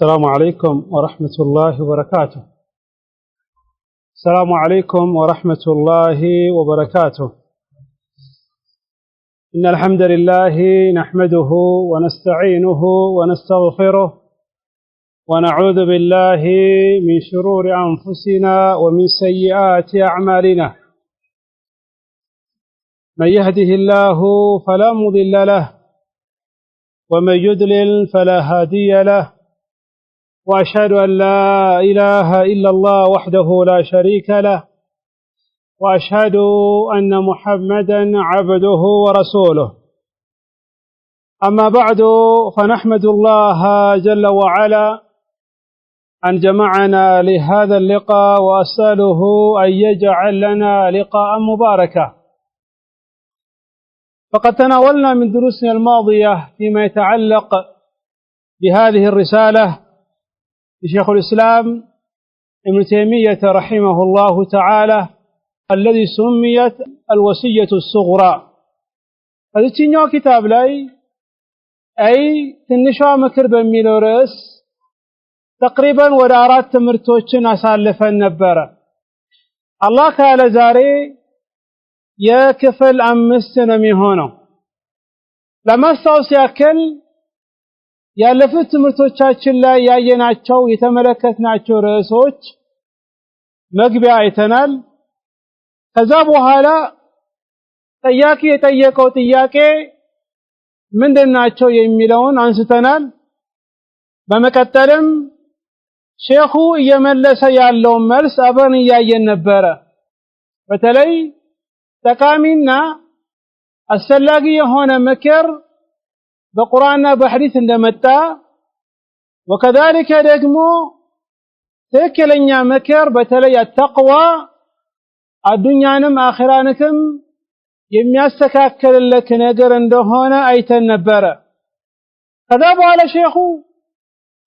السلام عليكم ورحمة الله وبركاته. السلام عليكم ورحمة الله وبركاته. إن الحمد لله نحمده ونستعينه ونستغفره ونعوذ بالله من شرور أنفسنا ومن سيئات أعمالنا. من يهده الله فلا مضل له ومن يضلل فلا هادي له، وأشهد أن لا إله إلا الله وحده لا شريك له، وأشهد أن محمدا عبده ورسوله. أما بعد، فنحمد الله جل وعلا أن جمعنا لهذا اللقاء، وأسأله أن يجعل لنا لقاء مباركا. فقد تناولنا من دروسنا الماضية فيما يتعلق بهذه الرسالة لشيخ الإسلام ابن تيمية رحمه الله تعالى الذي سميت الوصية الصغرى. هذا كتاب لي أي تنشى مكر بميلو رأس تقريبا ودارات تمرتوچن أسالفا نبرا. الله كالا زاري يا كفل أمستنا ميهونو لما استوصي أكل ያለፉት ትምህርቶቻችን ላይ ያየናቸው የተመለከትናቸው ርዕሶች መግቢያ አይተናል። ከዛ በኋላ ጥያቄ የጠየቀው ጥያቄ ምንድናቸው የሚለውን አንስተናል። በመቀጠልም ሼኹ እየመለሰ ያለው መልስ አብረን እያየን ነበረ። በተለይ ጠቃሚና አስፈላጊ የሆነ ምክር በቁርአንና በሐዲስ እንደመጣ ወከذلك ደግሞ ትክክለኛ ምክር በተለይ ተቅዋ አዱኛንም አኺራንም የሚያስተካክልልክ ነገር እንደሆነ አይተን ነበረ። ከዛ በኋላ ሼኹ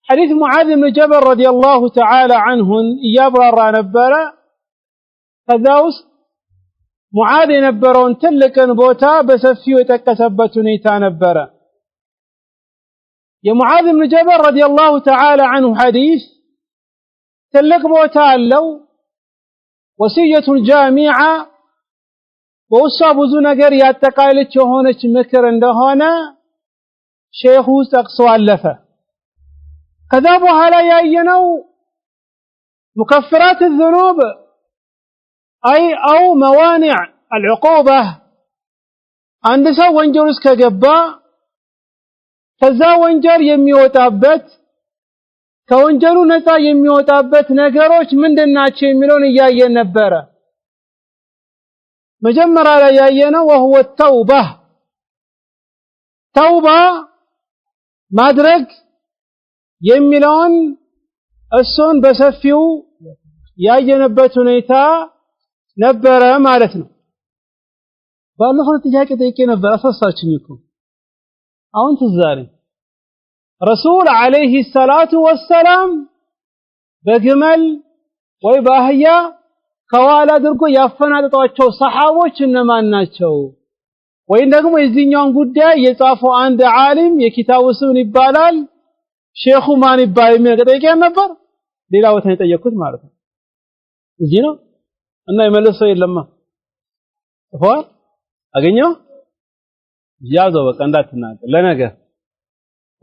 ሐዲስ ሙዓዝ ብን ጀበል ረዲየላሁ ተዓላ ዐንሁን እያብራራ ነበረ። ከዛ ውስጥ ሙዓዝ የነበረውን ትልቅን ቦታ በሰፊው የጠቀሰበት ሁኔታ ነበረ። የሙዓዝ ብን ጀበል ረዲየላሁ ተዓላ ዐንሁ ሐዲስ ትልቅ ቦታ አለው። ወሲየቱን ጃሚዓ በውስጧ ብዙ ነገር ያጠቃለች የሆነች ምክር እንደሆነ ሼኹ ጠቅሶ አለፈ። ከዛ በኋላ ያየነው ሙከፍራት الذنوب أو موانع العقوبة አንድ ሰው ወንጀል ውስጥ ከገባ ከዛ ወንጀል የሚወጣበት ከወንጀሉ ነፃ የሚወጣበት ነገሮች ምንድናቸው የሚለውን እያየን ነበረ። መጀመሪያ ላይ ያየነው وهو التوبة ተውባ ማድረግ የሚለውን እሱን በሰፊው ያየንበት ሁኔታ ነበረ ማለት ነው። ባለፈው ጥያቄ ጠይቄ ነበር አሳሳችኝ እኮ አሁን ትዛሬ ረሱል አለይሂ ሰላቱ ወሰላም በግመል ወይ በአህያ ከኋላ አድርጎ ያፈናጠጧቸው ሰሃቦች እነማን ናቸው? ወይም ደግሞ የዚህኛውን ጉዳይ የጻፈው አንድ ዓሊም የኪታቡ ስም ይባላል ሼኹ ማን ይባል የሚል ጠይቄ ነበር። ሌላ ቦታ የጠየኩት ማለት ነው። እዚህ ነው እና የመለሰው የለማ ሆይ አገኘው ያዘው በቃ እንዳትናገር ለነገ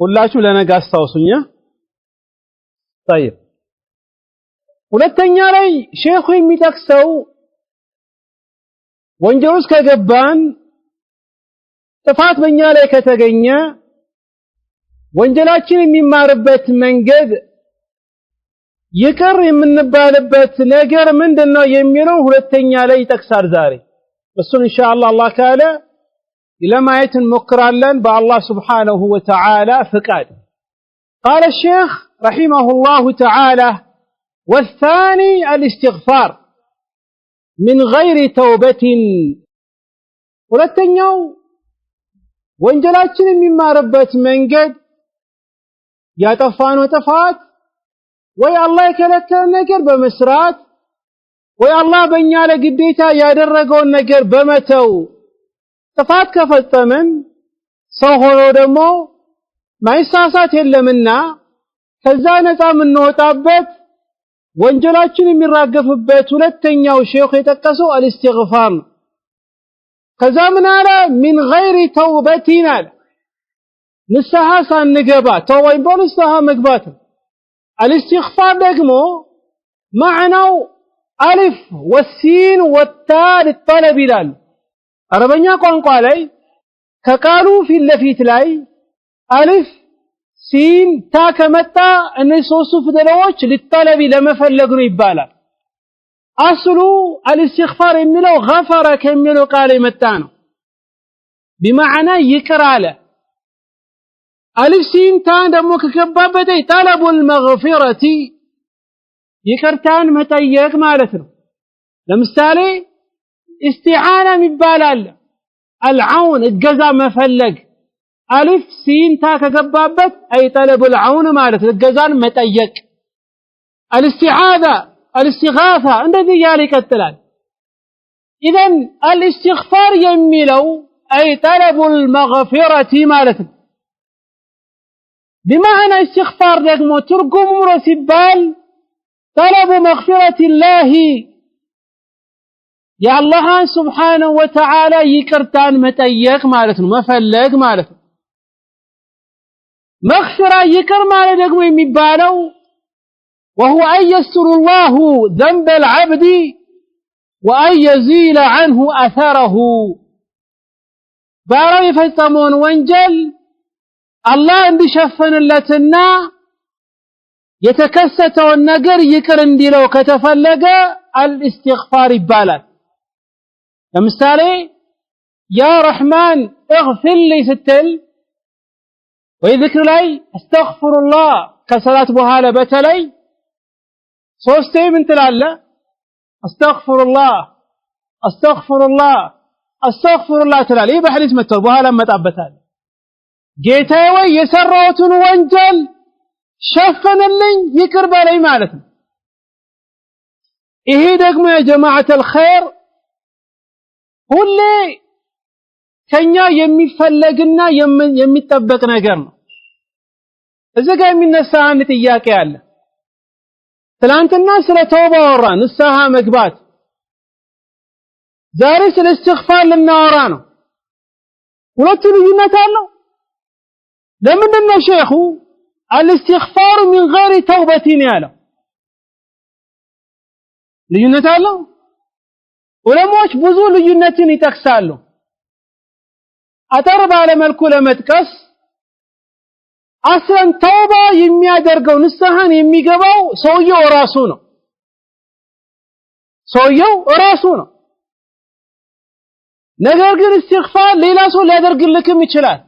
ሁላችሁ ለነገ አስታውሱኛ። طيب ሁለተኛ ላይ ሼኹ የሚጠቅሰው ወንጀል ውስጥ ከገባን ጥፋት በእኛ ላይ ከተገኘ ወንጀላችን የሚማርበት መንገድ ይቅር የምንባልበት ነገር ምንድነው የሚለው ሁለተኛ ላይ ይጠቅሳል። ዛሬ እሱን ኢንሻአላህ አላህ ካለ لمايت مكرالا بالله سبحانه وتعالى فقاد. قال الشيخ رحمه الله تعالى والثاني الاستغفار من غير توبة. ሁለተኛው ወንጀላችን የሚማርበት መንገድ ያጠፋነው ጥፋት ወይ አላህ የከለከለ ነገር በመስራት ወይ አላህ በእኛ ላይ ግዴታ ያደረገውን ነገር በመተው ጥፋት ከፈጸምን ሰው ሆኖ ደግሞ ማይሳሳት የለምና ከዛ ነፃ የምንወጣበት ወንጀላችን የሚራገፍበት ሁለተኛው ሼኹ የጠቀሰው አልእስትግፋር ነው። ከዛ ምን አለ ሚን ገይሪ ተውበቲን አለ ንስሐ ሳንገባ ተውባ ይባል ንስሐ መግባት። አልእስትግፋር ደግሞ ማዕናው አሊፍ ወሲን ወታ ለጠለብ ይላል። አረበኛ ቋንቋ ላይ ከቃሉ ፊት ለፊት ላይ አሊፍ ሲን ታ ከመጣ እነዚህ ሶስቱ ፊደሎች ለጠለብ ለመፈለግ ነው ይባላል። አስሉ አልእስትግፋር የሚለው ገፈረ ከሚለው ቃል የመጣ ነው። በማዕና ይቅር አለ። አሊፍ ሲን ታ ደግሞ ከገባበት ጠለቡል መግፊረቲ ይቅርታን መጠየቅ ማለት ነው። ለምሳሌ ኢስቲዓና ይባላል። አልዓውን እገዛ መፈለግ አሊፍ ሲን ታ ከገባበት አይ ጠለቡል ዐውን ማለት እገዛን መጠየቅ። አልእስቲዓዛ አልእስቲጋሳ እንደዚህ ያለ ይቀጥላል። ኢዘን አልእስትግፋር የሚለው አይ ጠለቡል መግፊረቲ ማለት ነው። بمعنى استغفار ደግሞ ትርጉሙ ነው ሲባል ጠለቡ መግፊረቲላሂ የአላህን ሱብሓነሁ ወተዓላ ይቅርታን መጠየቅ ማለት ነው፣ መፈለግ ማለት ነው። መግፊራ ይቅር ማለት ደግሞ የሚባለው وهو أن يستر الله ذنب العبد وأن يزيل عنه أثره ባሪያው የፈጸመውን ወንጀል አላህ እንዲሸፍንለትና የተከሰተውን ነገር ይቅር እንዲለው ከተፈለገ አልእስትግፋር ይባላል። ለምሳሌ ያ ረሕማን እግፊር ሊ ስትል ወይ ዚክር ላይ አስተግፊሩላህ ከሰላት በኋላ በተለይ ሶስቴ ምን ትላለህ? አስተግፊሩላህ አስተግፊሩላህ አስተግፊሩላህ ትላለህ። ይህ በሐዲስ መጥቷል፣ በኋላ መጣበታል። ጌታዬ ወይ የሰራሁትን ወንጀል ሸፍንልኝ ይቅር በለኝ ማለት ነው። ይሄ ደግሞ ያ ጀማዓተል ኸይር ሁሌ ከኛ የሚፈለግና የሚጠበቅ ነገር ነው። እዚህ ጋር የሚነሳ አንድ ጥያቄ አለ። ትላንትና ስለ ተውባ ወራ ንስሐ መግባት፣ ዛሬ ስለ እስትግፋር ልናወራ ነው። ሁለቱ ልዩነት አለው። ለምንድን ነው ሼኹ አልእስትግፋር ሚን ገይሪ ተውበቲን ያለው? ልዩነት አለው። ዑለማዎች ብዙ ልዩነትን ይጠቅሳሉ። አጠር ባለ መልኩ ለመጥቀስ አስለን ተውባ የሚያደርገው ንስሐን የሚገባው ሰውየው ራሱ ነው። ሰውየው ራሱ ነው። ነገር ግን እስትግፋር ሌላ ሰው ሊያደርግልክም ይችላል።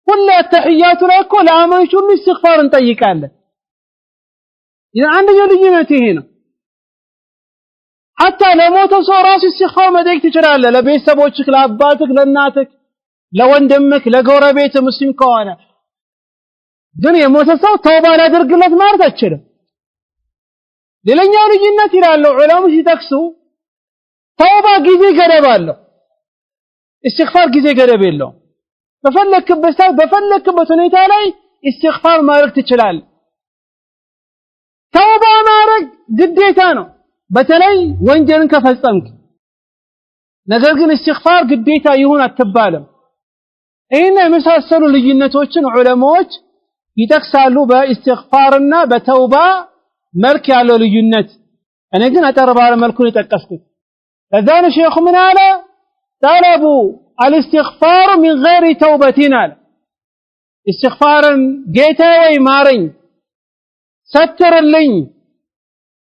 ሁሉ ተህያቱ ላይ እኮ ለአማኞች ሁሉ እስትግፋር እንጠይቃለን። አንደኛው ልዩነት ይሄ ነው። ሐታ ለሞተ ሰው ራሱ እስትግፋር መጠየቅ ትችላለህ። ለቤተሰቦችህ፣ ለአባትህ፣ ለእናትህ፣ ለወንድምህ፣ ለጎረቤት ሙስሊም ከሆነ ግን የሞተ ሰው ተውባ ላደርግለት ማለት አይችልም። ሌላኛው ልዩነት ይላሉ ዑለማዎች ሲጠቅሱ ተውባ ጊዜ ገደብ አለው፣ እስትግፋር ጊዜ ገደብ የለውም። በፈለክበት ሁኔታ ላይ እስትግፋር ማድረግ ትችላለህ። ተውባ ማድረግ ግዴታ ነው፣ በተለይ ወንጀልን ከፈጸምክ። ነገር ግን እስትግፋር ግዴታ ይሁን አትባልም። ይህን የመሳሰሉ ልዩነቶችን ዑለማዎች ይጠቅሳሉ በእስትግፋርና በተውባ መልክ ያለው ልዩነት። እኔ ግን አጠር ባለ መልኩ ነው የጠቀስኩት። ከዛን ሼኹ ምን አለ? ጠለቡ አልእስትግፋር ሚን ገይሪ ተውበቲን አለ። እስትግፋርን ጌታዬ ወይ ማረኝ፣ ሰትርልኝ፣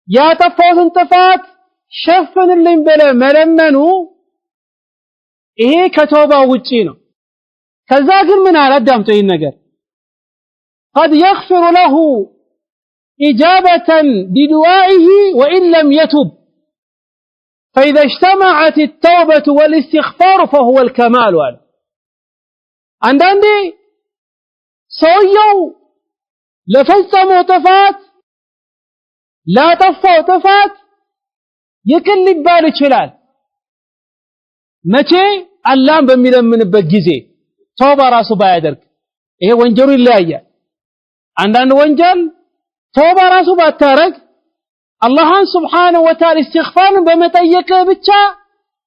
ያጠፋሁትን ጥፋት ሸፍንልኝ ብለህ መለመኑ ይሄ ከተውባ ውጪ ነው። ከዛ ግን ምን አለ? አዳምጡ ይህን ነገር قد يغفر له إجابة بدعائه وإن لم يتب فإذا اجتمعت التوبة والاستغفار فهو الكمال. عندي ሰውየው ለፈጸመው ጥፋት ላጠፋው ጥፋት ይቅር ሊባል ይችላል። መቼ? አላህን በሚለምንበት ጊዜ ተውባ ራሱ ባያደርግ ይሄ ወንጀሉ ይለያያል። አንዳንድ ወንጀል ተውባ ራሱ ባታረግ አላህን ሱብሓነሁ ወተዓላ ኢስቲግፋርን በመጠየቅ ብቻ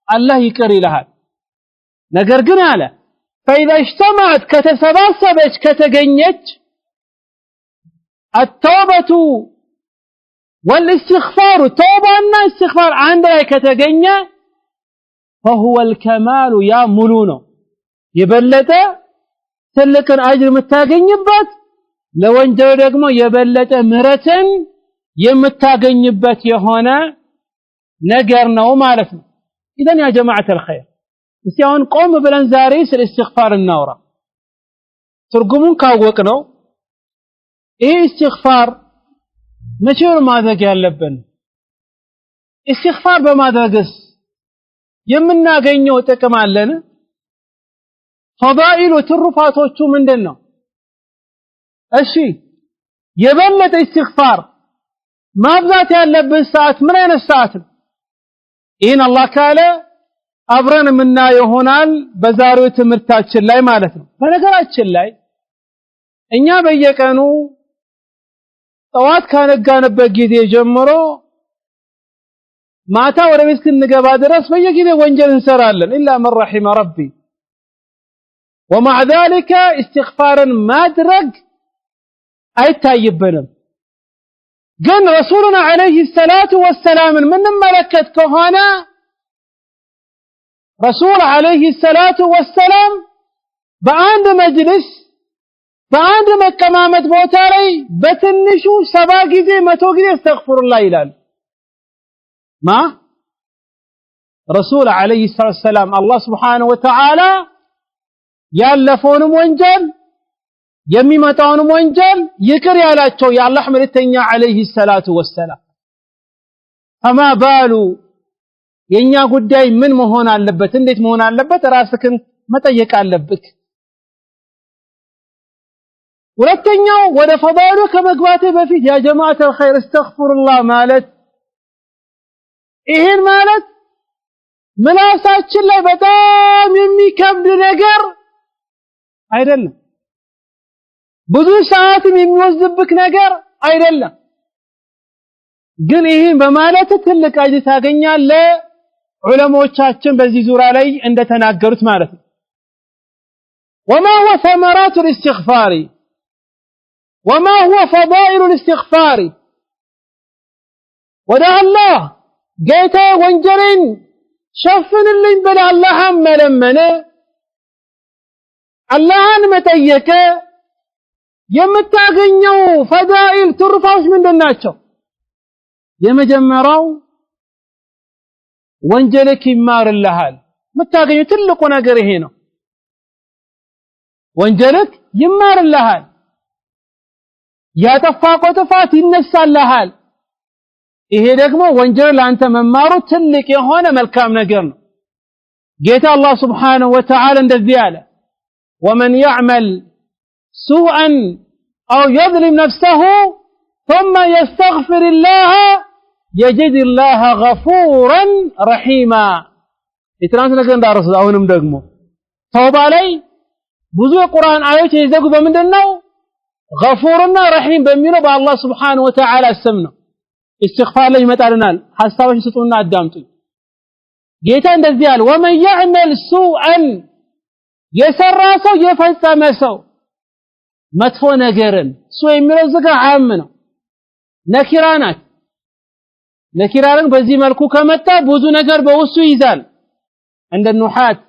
አላህ ይቅር ይልሃል። ነገር ግን አለ فإذا اجتمعت ከተሰባሰበች ከተገኘች التوبة والاستغفار توباና استغفار አንድ ላይ ከተገኘ فهو الكمال يا ሙሉ የበለጠ ትልቅን አጅር የምታገኝበት ለወንጀል ደግሞ የበለጠ ምህረትን የምታገኝበት የሆነ ነገር ነው ማለት ነው። ኢዘን ያ ጀማዓት الخير እስቲ አሁን ቆም ብለን ዛሬ ስለ ኢስቲግፋር እናውራ። ትርጉሙን ካወቅነው ይሄ ኢስቲግፋር መቼ ነው ማድረግ ያለብን? ኢስቲግፋር በማድረግስ የምናገኘው ጥቅም አለን? ፈዳኢሉ ትሩፋቶቹ ምንድነው? እሺ የበለጠ ኢስቲግፋር ማብዛት ያለብን ሰዓት ምን አይነት ሰዓት ነው? ይህን አላህ ካለ አብረን የምናየው ይሆናል በዛሬው ትምህርታችን ላይ ማለት ነው። በነገራችን ላይ እኛ በየቀኑ ጠዋት ካነጋንበት ጊዜ ጀምሮ ማታ ወደ ቤት ስንገባ ድረስ በየጊዜው ወንጀል እንሰራለን ኢላ መን ረሒመ ረቢ ومع ذلك استغفارا ማድረግ አይታይብንም። ግን ረሱሉና አለይሂ ሰላቱ ወሰላምን ምንመለከት ከሆነ ረሱል አለይሂ ሰላቱ ወሰላም በአንድ መጅልስ በአንድ መቀማመጥ ቦታ ላይ በትንሹ 70 ጊዜ 100 ጊዜ አስተግፍሩላህ ይላል። ማ ረሱል አለይሂ ሰላቱ ወሰላም አላህ ሱብሓነሁ ወተዓላ ያለፈውንም ወንጀል የሚመጣውንም ወንጀል ይቅር ያላቸው የአላህ መልእክተኛ አለይሂ ሰላቱ ወሰላም فما ባሉ የኛ ጉዳይ ምን መሆን አለበት? እንዴት መሆን አለበት? ራስህን መጠየቅ አለብህ። ሁለተኛው ወደ ፈዳኢሉ ከመግባቴ በፊት ያ ጀማዓት الخير استغفرullah ማለት ይሄን ማለት ምላሳችን ላይ በጣም የሚከብድ ነገር አይደለም። ብዙ ሰዓትም የሚወስድብክ ነገር አይደለም። ግን ይሄን በማለት ትልቅ አጅር ታገኛለህ። ዑለማዎቻችን በዚህ ዙሪያ ላይ እንደተናገሩት ማለት ነው። وما هو ثمرات الاستغفار وما هو فضائل الاستغفار ወደ አላህ ጌታ ወንጀልን ሸፍንልኝ ብለህ አላህን መለመነ አላህን መጠየቀ የምታገኘው ፈዳኢል ትሩፋቶች ምንድናቸው? የመጀመሪያው ወንጀልክ ይማርልሃል። የምታገኘው ትልቁ ነገር ይሄ ነው። ወንጀልክ ይማርልሃል። ያጠፋኸው ጥፋት ይነሳልሃል። ይሄ ደግሞ ወንጀል ላንተ መማሩ ትልቅ የሆነ መልካም ነገር ነው። ጌታ አላህ ሱብሓነሁ ወተዓላ እንደዚህ አለ ومن يعمل سوءا أو يظلم نفسه ثم يستغفر الله يجد الله غفورا رحيما ኢትራንስ ነገር እንዳረሱ አሁንም ደግሞ ተውባ ላይ ብዙ የቁርአን አያቶች የዘጉ በምንድነው ገፉርና ረሂም በሚለው በአላህ Subhanahu Wa Ta'ala ስም ነው። ኢስቲግፋር ላይ ይመጣልናል። ሐሳቦችን ስጡና አዳምጡ። ጌታ እንደዚህ አለ ومن يعمل سوءا የሰራ ሰው የፈጸመ ሰው መጥፎ ነገርን ሱ የሚለው ዝጋ ዓም ነው። ነኪራ ናት። ነኪራን በዚህ መልኩ ከመጣ ብዙ ነገር በውስጡ ይዛል። እንደ ኑሐት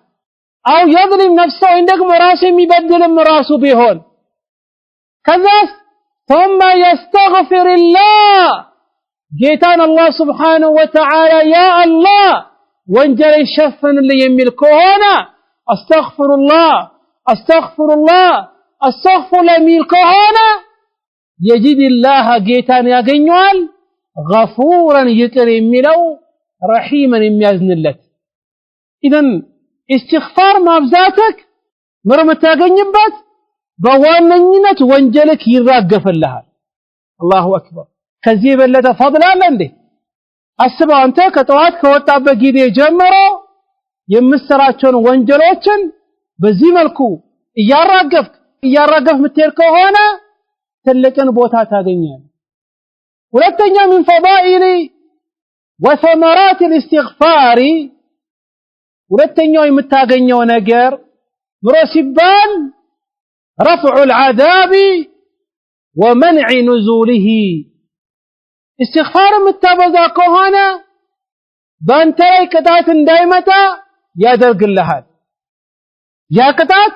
አው يظلم نفسه እንደግሞ ራሱ የሚበድልም ራሱ ቢሆን ከዛስ ثم يستغفر الله ጌታን አላህ Subhanahu Wa Ta'ala ያ አላህ ወንጀል ይሸፍንልኝ የሚል ከሆነ አስተግፍሩላህ አስተግፍሩላህ አስተግፍሩ የሚል ከሆነ يجد الله ጌታን ያገኘዋል ገፉራን ይቅር የሚለው ረሂማን የሚያዝንለት። ኢዘን ኢስቲግፋር ማብዛትክ ምርምታገኝበት በዋነኝነት ወንጀልክ ይራገፍልሃል። አላሁ አክበር። ከዚህ የበለጠ ፈድል አለ እንዴ? አስበው አንተ ከጠዋት ከወጣበት ጊዜ ጀምሮ የምትሰራቸውን ወንጀሎችን በዚህ መልኩ እያራገፍክ ምትሄድ ከሆነ ትልቅን ቦታ ታገኛለህ ሁለተኛ من فضائل وثمرات الاستغفار ሁለተኛው የምታገኘው ነገር ምሮ ሲባል رفع العذاب ومنع نزوله استغفار የምታበዛ ከሆነ ባንተ ላይ ቅጣት እንዳይመጣ ያደርግልሃል ያ ቅጣት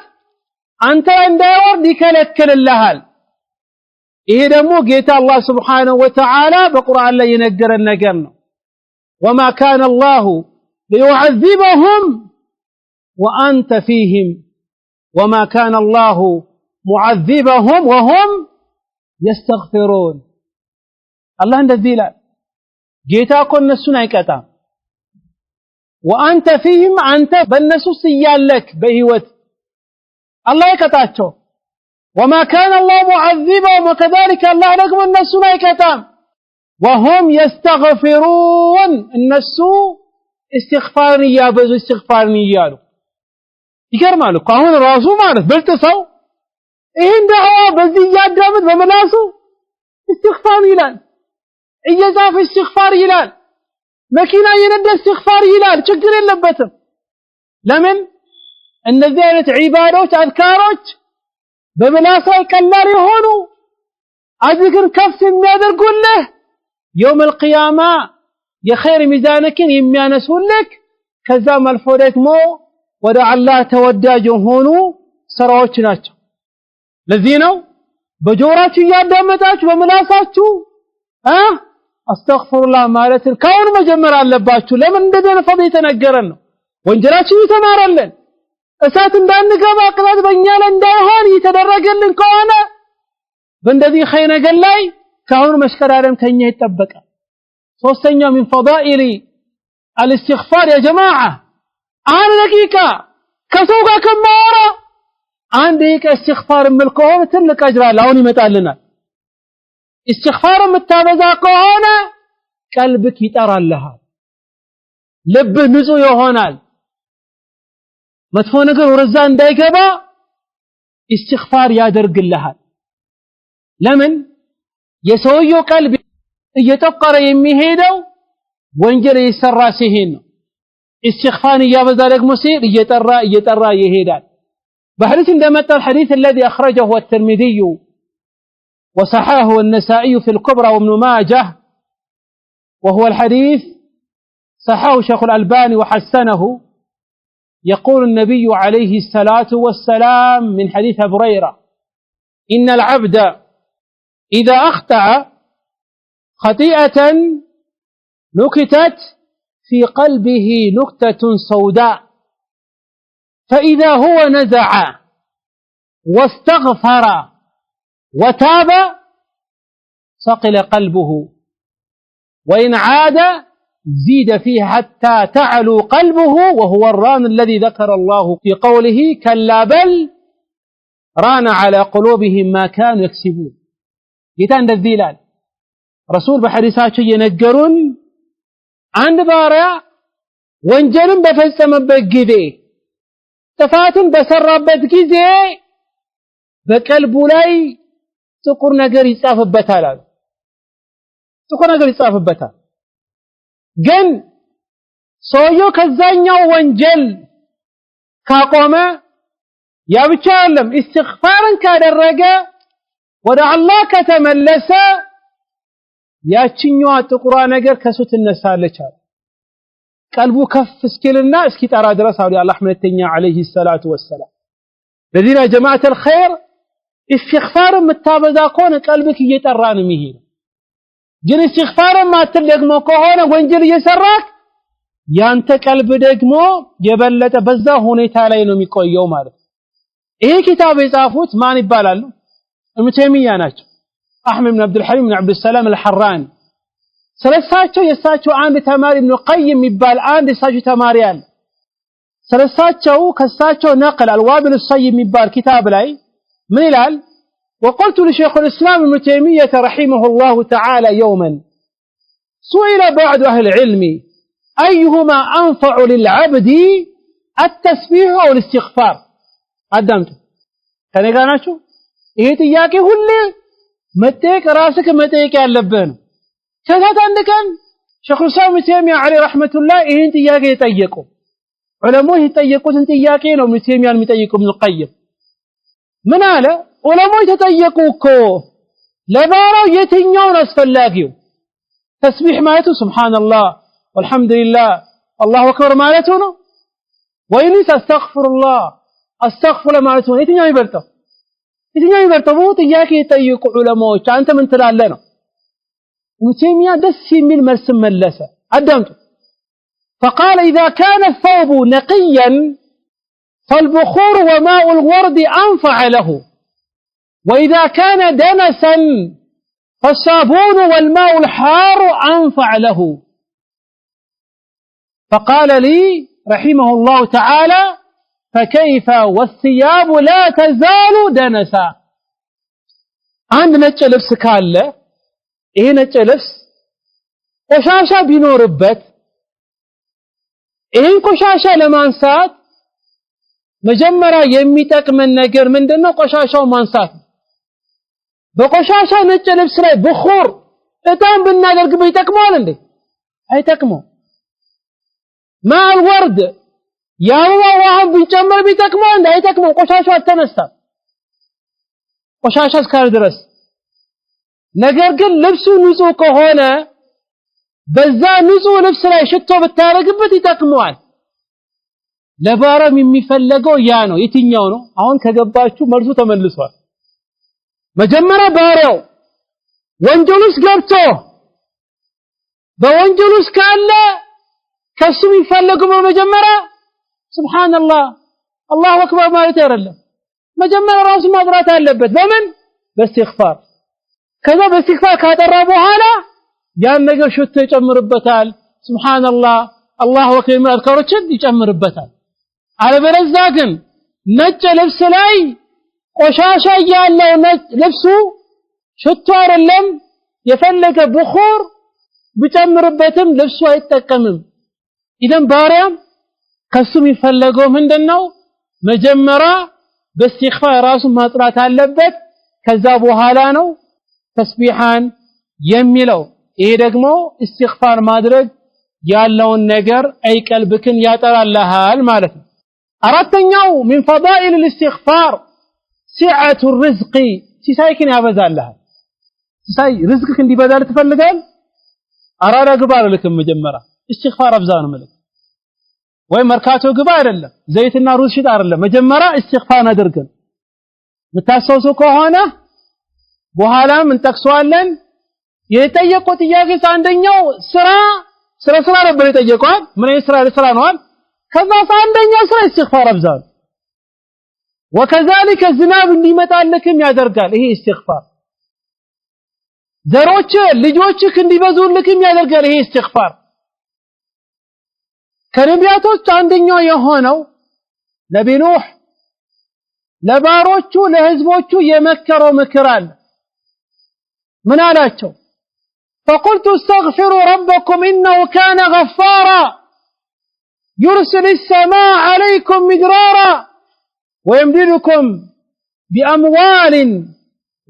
አንተ እንዳይወርድ ይከለክልልሃል ይሄ ደግሞ ጌታ አላህ Subhanahu Wa Ta'ala በቁርአን ላይ የነገረን ነገር ነው وما كان الله ليعذبهم وأنت فيهم وما كان الله معذبهم وهم يستغفرون الله እንደዚህ ይላል ጌታ እኮ እነሱን አይቀጣም وأنت فيهم أنت በእነሱ ያለክ በህይወት الله ይቀጣቸው وما كان الله معذبهم وكذلك الله ደግሞ እነሱን አይቀጣም وهم يستغفرون እነሱ استغفار ያበዙ استغفار ይያሉ ይገርማል እኮ አሁን ራሱ ማለት ብልጥ ሰው ይሄን ደህዋ በዚህ ያዳምጥ በመላሱ استغفار ይላል እየዛፍ استغفار ይላል መኪና የነዳ استغفار ይላል ችግር የለበትም ለምን እነዚህ አይነት ዒባዳዎች አዝካሮች በመላሳይ ቀላል የሆኑ አጅግን ከፍ የሚያደርጉልህ يوم القيامة የኸይር ሚዛንክን የሚያነሱልክ ከዛም አልፎ ደግሞ ወደ አላህ ተወዳጅ የሆኑ ስራዎች ናቸው ለዚህ ነው በጆሮአችሁ ያዳመጣችሁ በመላሳችሁ አስተግፍሩላህ ማለት ካሁን መጀመር አለባችሁ ለምን እንደደነ ፈድ የተነገረን ነው ወንጀላችን ይተማራለን እሳት እንዳንገባ ቅጣት በእኛ ላይ እንዳይሆን የተደረገልን ከሆነ በእንደዚህ ኸይር ነገር ላይ ካሁን መሽከራረም ከኛ ይጠበቃል ሶስተኛው من فضائل الاستغفار يا جماعه አንድ ደቂቃ ከሰው ጋር ከማወራ አንድ ደቂቃ استغفار መልከሆነ ትልቅ አጅር አለ አሁን ይመጣልናል استغفار የምታበዛ ከሆነ ቀልብክ ይጠራልሃል ልብ ንጹህ ይሆናል መጥፎ ነገር ወረዛ እንዳይገባ استغفار ያደርግልሃል ለምን የሰውየው ቀልብ እየተቀረ የሚሄደው ወንጀል ይሰራ ሲሄድ ነው استغفار ያበዛ ደግሞ ሲል እየጠራ ይሄዳል بحديث እንደመጣ الحديث الذي أخرجه الترمذي وصححه النسائي في الكبرى وابن ماجه وهو الحديث صححه شيخ الألباني وحسنه يقول النبي عليه الصلاة والسلام من حديث أبي هريرة إن العبد إذا أخطأ خطيئة نكتت في قلبه نكتة سوداء فإذا هو نزع واستغفر وتاب صقل قلبه وإن عاد زيد فيه حتى تعلو قلبه وهو الران الذي ذكر الله في قوله كلا بل ران على قلوبهم ما كانوا يكسبون يتان الذيلال رسول بحديثاته ينجرون عند بارع وانجلن بفسمበት ጊዜ ጥፋትን በሰራበት ጊዜ በቀልቡ ላይ ጥቁር ነገር ይጻፍበታል አሉ ጥቁር ነገር ይጻፍበታል ግን ሰውየው ከዛኛው ወንጀል ካቆመ ያ ብቻ አይደለም استغفارን ካደረገ ወደ አላህ ከተመለሰ ያቺኛዋ ጥቁሯ ነገር ከሱ ትነሳለች አሉ ቀልቡ ከፍ እስኪልና እስኪጠራ ድረስ አሉ አላህ መልእክተኛ አለይሂ ሰላቱ ወሰለም ለዚህ ነው ጀማዓት الخير استغفار የምታበዛ ከሆነ ቀልብክ እየጠራ ነው የሚሄድ ግን استغفار ማትል ደግሞ ከሆነ ወንጀል እየሰራክ ያንተ ቀልብ ደግሞ የበለጠ በዛ ሁኔታ ላይ ነው የሚቆየው ማለት ይሄ ኪታብ የጻፉት ማን ይባላሉ ኢብኑ ተይሚያ ናቸው አህመድ ብን አብዱል ሐሊም ብን አብዱል ሰላም አልሐራን ስለሳቸው የሳቸው አንድ ተማሪ ኢብኑ ቀይም ይባል አንድ የሳቸው ተማሪ አለ ስለሳቸው ከሳቸው ነቅል አልዋብል الصيب ይባል ኪታብ ላይ من ይላል وقلت لشيخ الإسلام ابن تيمية رحمه الله تعالى يوما سئل بعض أهل العلم أيهما أنفع للعبد التسبيح أو الاستغفار قدمت كان يقولنا شو إيه تياكي هل መጠየቅ ራስክ መጠየቅ ያለብህ ነው ከዛት አንድ ቀን ሸኹ ኢስላም ተይሚያ ዐለይሂ ረህመቱላህ ይሄን ጥያቄ ጠየቁ ዑለሞች የጠየቁትን ጥያቄ ነው ተይሚያን የሚጠይቁ ኢብኑል ቀይም ምን አለ ዑለሞች ተጠየቁ እኮ ለባራው የትኛው ነው አስፈላጊው ተስቢህ ማለቱ ሱብሃንአላህ ወልሐምዱሊላህ አላሁ አክበር ማለቱ ነው ወይንስ አስተግፊሩላህ አስተግፊሩ ማለቱ ነው የትኛው ይበልጣል ጥያቄ የጠየቁ ዑለሞች አንተ ምን ትላለህ ነው ሙተይሚያ ደስ የሚል መልስ መለሰ አዳምጡ فقال إذا كان الثوب نقيا فالبخور وماء الورد أنفع له وإذا كان دنسا فالصابون والماء الحار أنفع له فقال لي رحمه الله تعالى فكيف والثياب لا تزال دنسا عند ነጭ ልብስ ካለ ይሄ ነጭ ልብስ ቆሻሻ ቢኖርበት ይሄን ቆሻሻ ለማንሳት መጀመሪያ የሚጠቅመን ነገር ምንድነው ቆሻሻው ማንሳት በቆሻሻ ነጭ ልብስ ላይ ብኹር እጣን ብናደርግበት ይጠቅማል እንዴ አይጠቅመው ማል ወርድ ያው ውሃን ብንጨምር ቢጠቅመው እንዴ አይጠቅመው ቆሻሻው አልተነሳም ቆሻሻ እስካለ ድረስ ነገር ግን ልብሱ ንጹህ ከሆነ በዛ ንጹህ ልብስ ላይ ሽቶ ብታረግበት ይጠቅመዋል ለባራም የሚፈለገው ያ ነው የትኛው ነው አሁን ከገባችሁ መልሱ ተመልሷል መጀመሪያ ባሪያው ወንጀሉስ ገብቶ በወንጀሉስ ካለ ከሱ የሚፈለገው በመጀመሪያ ሱብሃንአላህ አላሁ አክበር ማለት አይደለም መጀመሪያ ራሱ ማጥራት አለበት በምን በእስትግፋር ከዛ በእስትግፋር ካጠራ በኋላ ያን ነገር ሽቶ ይጨምርበታል ሱብሃንአላህ አላሁ አክበር አዝካሮችን ይጨምርበታል አለበለዚያ ግን ነጭ ልብስ ላይ ቆሻሻ ያለው ልብሱ ሽቶ አይደለም የፈለገ ብኹር ቢጨምርበትም ልብሱ አይጠቀምም ኢደን ባሪያም ከሱ የሚፈለገው ምንድነው መጀመሪያ በእስትግፋር ራሱ ማጥራት አለበት ከዛ በኋላ ነው ተስቢሃን የሚለው ይሄ ደግሞ እስትግፋር ማድረግ ያለውን ነገር አይቀልብክን ያጠራልሃል ማለት ነው አራተኛው من فضائل الاستغفار سعة الرزق ሲሳይክን ያበዛልሃል ሲሳይ ርዝቅክ እንዲበዛል ትፈልጋል አራዳ ግባ አልልክም መጀመሪያ እስትግፋር አብዛ ነው ማለት ወይ መርካቶ ግባ አይደለም ዘይትና ሩዝ ሽጥ አይደለም መጀመሪያ እስትግፋር አድርገን ምታሰውሱ ከሆነ በኋላም እንጠቅሰዋለን የጠየቁት ጥያቄ አንደኛው ስራ ነበር የጠየቀው ምን ስራ ነው ከዛ አንደኛው ስራ እስትግፋር አብዛል وكذلك ዝናብ እንዲመጣልክም ያደርጋል ይሄ እስትግፋር ዘሮች ልጆችክ እንዲበዙልክም ያደርጋል ይሄ እስትግፋር ከነቢያቶች አንደኛው የሆነው ነብዩ ኑህ ለባሮቹ ለህዝቦቹ የመከረው ምክር አለ ምን አላቸው فقلت استغفروا ربكم إنه كان غفارا يرسل السماء عليكم مدرارا ويمددكم بأموال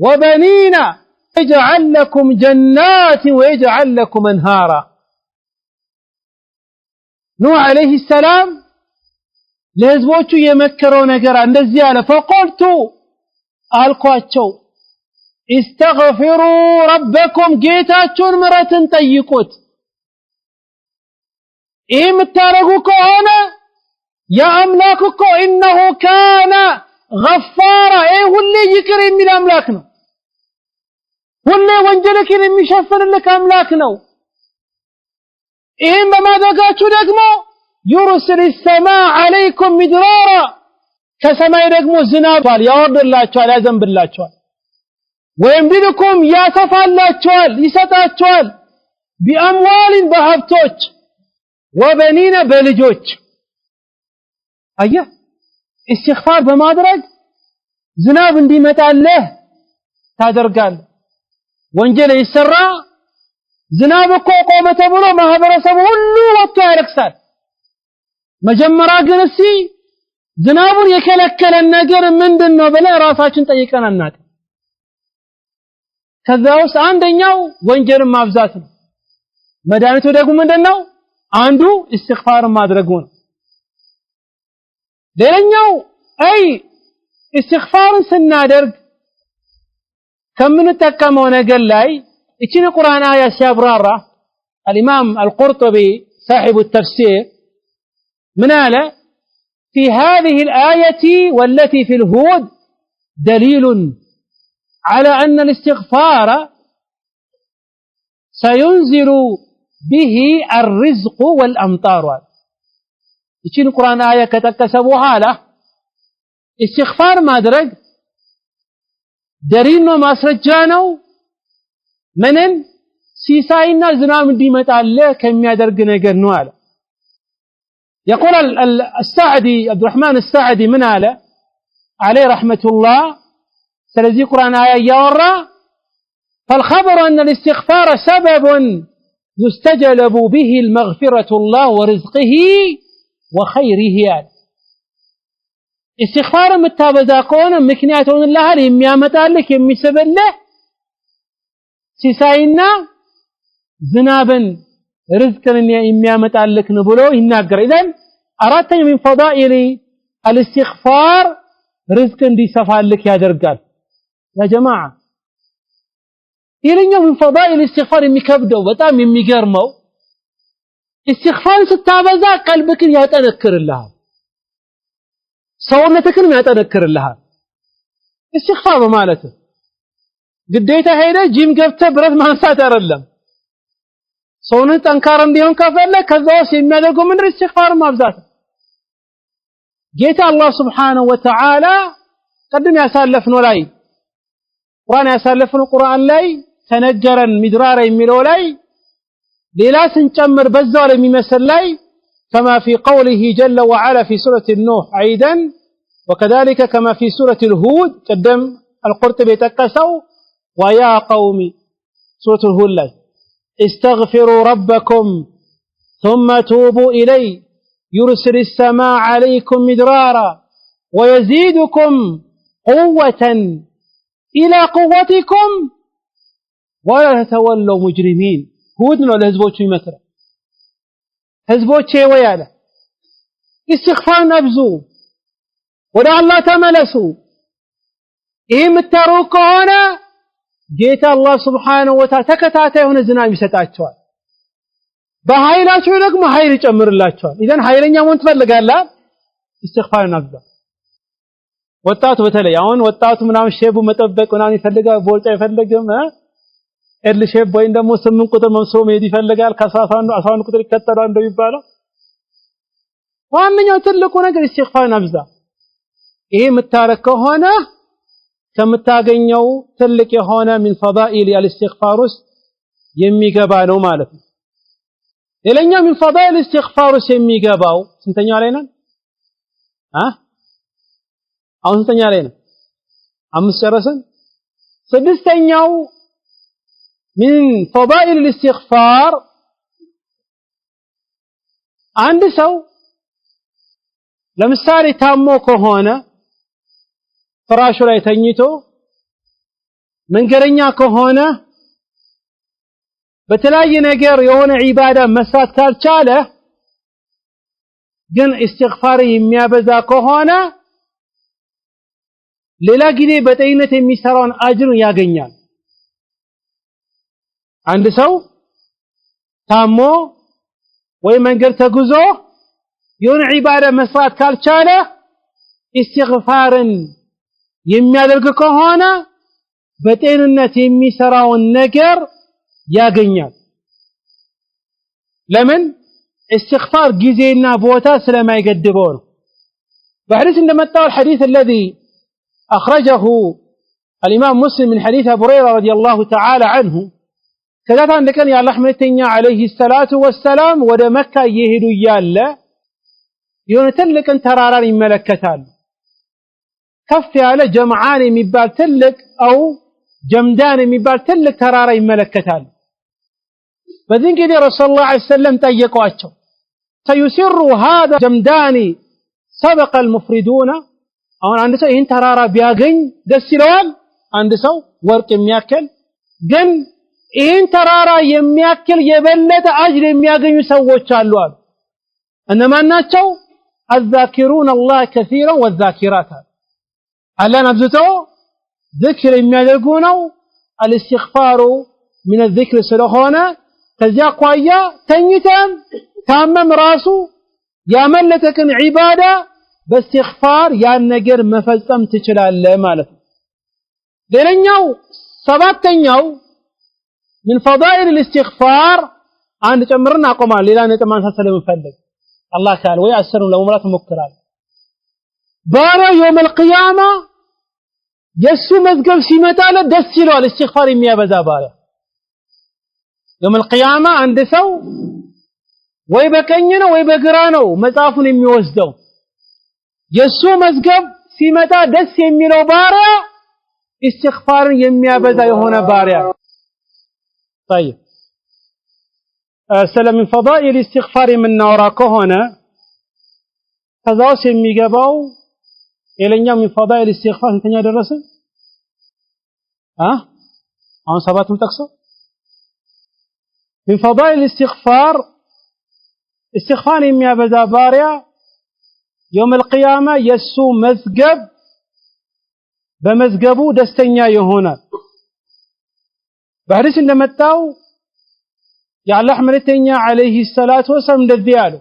وبنين يجعل لكم جنات ويجعل لكم أنهارا نوح عليه السلام لهزبوቹ የመከረው ነገር እንደዚህ አለ فقلت አልኳቸው استغفروا ربكم ጌታችሁን ምሕረትን ጠይቁት ይህ የምታረጉ ከሆነ ያ አምላክ እኮ إنه كان غفارا ሁሌ ይቅር የሚል አምላክ ነው ሁሌ ወንጀልክን የሚሸፍንልክ አምላክ ነው ይህን በማድረጋችሁ ደግሞ يرسل السماء عليكم مدرارا ከሰማይ ደግሞ ዝናብ ያወርድላችኋል ያዘንብላችኋል ويمددكم ያሰፋላችኋል ይሰጣችኋል بأموال በሀብቶች وبنين በልጆች አየህ استغفار በማድረግ ዝናብ እንዲመጣልህ ታደርጋል ወንጀል ይሰራ ዝናብ እኮ ቆመ ተብሎ ማህበረሰቡ ሁሉ ወጥቶ ያለቅሳል መጀመሪያ ግን ዝናቡን የከለከለን ነገር ምንድነው ብለን ራሳችን ጠይቀን አናውቅ ከዛውስ አንደኛው ወንጀልን ማብዛት ነው መድኃኒቱ ደግሞ ምንድነው አንዱ ኢስቲግፋር ማድረጉ ነው ሌላኛው አይ ኢስቲግፋር ስናደርግ ከምንጠቀመው ነገር ላይ እቺን ቁርአን አያ ሲያብራራ الإمام القرطبي صاحب التفسير من قال في هذه الآية والتي في الهود دليل على أن الاستغفار سينزل به الرزق والأمطار يجين القرآن آية كتكسبوها له استغفار ما درج دليل ما سرجانو منن سيساينا زنام ديمت الله كم يدرج نجر نواله يقول السعدي عبد الرحمن السعدي من آله عليه رحمة الله سلزي قرآن آية يورا فالخبر أن الاستغفار سبب يستجلب به المغفرة الله ورزقه وخيره استغفار متابذاكونا مكنياتون الله لإميامة لك يمي سبب له سيساينا زنابا رزقا إميامة لك نبولو يناقر إذن أردت من فضائل الاستغفار رزقا دي سفال لك يا درقال يا جماعة إلينا من فضائل الاستغفار يمكبدو بطام يميقرمو استغفار ستابزا قلبك يتذكر الله صورنتك يتذكر الله استغفار مالته قديته هيدا جيم قبته برد ما نساتر اللهم صورنت أنكارا ديون كفر كذا يميادرقو من الاستغفار مابزاته جيت الله سبحانه وتعالى قدم يسالفنا لاي قرآن يسالفنا قرآن لاي تنجرا مدرارا يميلو لاي للا سنجمر بزار ممثل لاي كما في قوله جل وعلا في سورة النوح عيدا وكذلك كما في سورة الهود قدم القرطبي تكسوا ويا قوم سورة الهود لاي استغفروا ربكم ثم توبوا إليه يرسل السماء عليكم مدرارا ويزيدكم قوة إلى قوتكم ولا تتولوا مجرمين هودنا لهزبوتشي مثلا هزبوتشي وياله استغفار نبزو ولا الله تملسوا إيم التروك هنا جيت الله سبحانه وتعالى تكتاته هنا زنام يستعجوال بهايلاچو ደግሞ ኃይል ይጨምርላችኋል ኢዘን ኃይለኛ መሆን ትፈልጋለህ استغفار ነብዛ ወጣቱ በተለይ አሁን ወጣቱ ምናምን ሼቡ መጠበቅ ምናምን ይፈልጋል ቦልጫ ይፈልግም ኤል ሼብ ወይ ደግሞ 8 ቁጥር መስሎ መሄድ ይፈልጋል ከ11 ቁጥር ይከተላል እንደሚባለው ዋንኛው ትልቁ ነገር استغفار ነብዛ ይሄ መታረክ ከሆነ ከምታገኘው ትልቅ የሆነ من فضائل الاستغفار የሚገባ ነው ማለት ነው ሌላኛ من فضائل الاستغفار የሚገባው ስንተኛው ላይ ነን አሁን ስንተኛ ላይ ነን አምስት ጨረስን ስድስተኛው من فضائل الاستغفار አንድ ሰው ለምሳሌ ታሞ ከሆነ ፍራሹ ላይ ተኝቶ መንገረኛ ከሆነ በተለያየ ነገር የሆነ ዒባዳ መስራት ካልቻለ ግን استغفار የሚያበዛ ከሆነ ሌላ ጊዜ በጤንነት የሚሰራውን አጅር ያገኛል አንድ ሰው ታሞ ወይ መንገድ ተጉዞ የሆነ ዒባዳ መስራት ካልቻለ استغفارን የሚያደርግ ከሆነ በጤንነት የሚሰራውን ነገር ያገኛል ለምን استغفار ጊዜና ቦታ ስለማይገድበው ነው በሐዲስ እንደመጣው الحديث الذي أخرجه الإمام مسلم من حديث أبو هريرة رضي الله تعالى عنه كذا عندك يا الله حمدتني عليه الصلاة والسلام ወደ መካ እየሄዱ እያለ የሆነ ትልቅ ተራራን ይመለከታል ከፍ ያለ ጀምዓን የሚባል ትልቅ أو ጀምዳን የሚባል ትልቅ ተራራ ይመለከታል በዚህ ጊዜ ረሱላህ ሰለላሁ ዐለይሂ ወሰለም ጠየቋቸው سيسر هذا جمدان سبق المفردون አሁን አንድ ሰው ይሄን ተራራ ቢያገኝ ደስ ይለዋል አንድ ሰው ወርቅ የሚያከል ግን ይህን ተራራ የሚያክል የበለጠ አጅር የሚያገኙ ሰዎች አሉ አሉ። እነማን ናቸው? الذاكرون الله كثيرا والذاكرات አላህን አብዝተው ذكر የሚያደርጉ ነው። الاستغفار من الذكر ስለሆነ ከዚያ አኳያ ተኝተን ታመም ራሱ ያመለጠክን ዒባዳ በእስትግፋር ያን ነገር መፈጸም ትችላለህ ማለት ነው። ሌላኛው ሰባተኛው من فضائل الاستغفار አንድ ጨምርና አቆማለሁ። ሌላ ነጥብ ማንሳት ስለምፈልግ አላህ ካለ ወይ አሰሩን ለመምራት ሞክራለሁ። ባሪያው يوم القيامة የሱ መዝገብ ሲመጣለት ደስ ይለዋል። استغفار የሚያበዛ ባሪያ يوم القيامة አንድ ሰው ወይ በቀኝ ነው ወይ በግራ ነው መጽሐፉን የሚወስደው። የሱ መዝገብ ሲመጣ ደስ የሚለው ባሪያ استغفارን የሚያበዛ የሆነ ባሪያ። طيب سلام من فضائل الاستغفار የምናወራ ከሆነ ከዛውስ የሚገባው ሌላኛው من فضائل الاستغفار እንተኛ ደረሰ አሁን ሰባቱን ጠቅሰው من فضائل الاستغفار استغفار የሚያበዛ ባሪያ يوم القيامة የሱ መዝገብ በመዝገቡ ደስተኛ ይሆናል። በሐዲስ እንደመጣው የአላህ መልእክተኛ عليه الصلاة والسلام እንደዚህ አሉ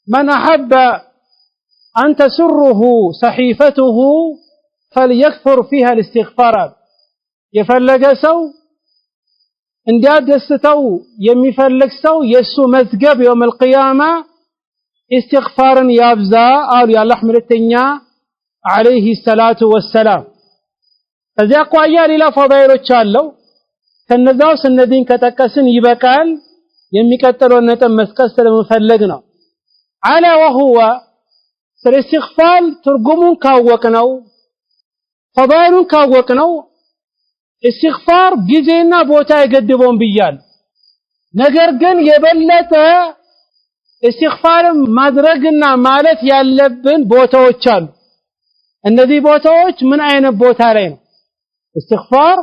من أحب أن تسره صحيفته فليكثر فيها الاستغفار የፈለገ ሰው እንዲያስደስተው የሚፈልግ ሰው የሱ መዝገብ يوم القيامة استغفارን ያብዛ አሉ የአላህ መልእክተኛ عليه الصلاة والسلام። ከዚያ አኳያ ሌላ ፈዳኢሎች አለው። ከነዛው እነዚህን ከጠቀስን ይበቃል። የሚቀጥለው ነጥብ መስቀል ስለምፈልግ ነው። على وهو ስለ استغفار ትርጉሙን ካወቅነው ፈዳኢሉን ካወቅነው استغفار ጊዜና ቦታ አይገድበውም ብያል። ነገር ግን የበለጠ استغفار ማድረግና ማለት ያለብን ቦታዎች አሉ። እነዚህ ቦታዎች ምን አይነት ቦታ ላይ ነው استغفار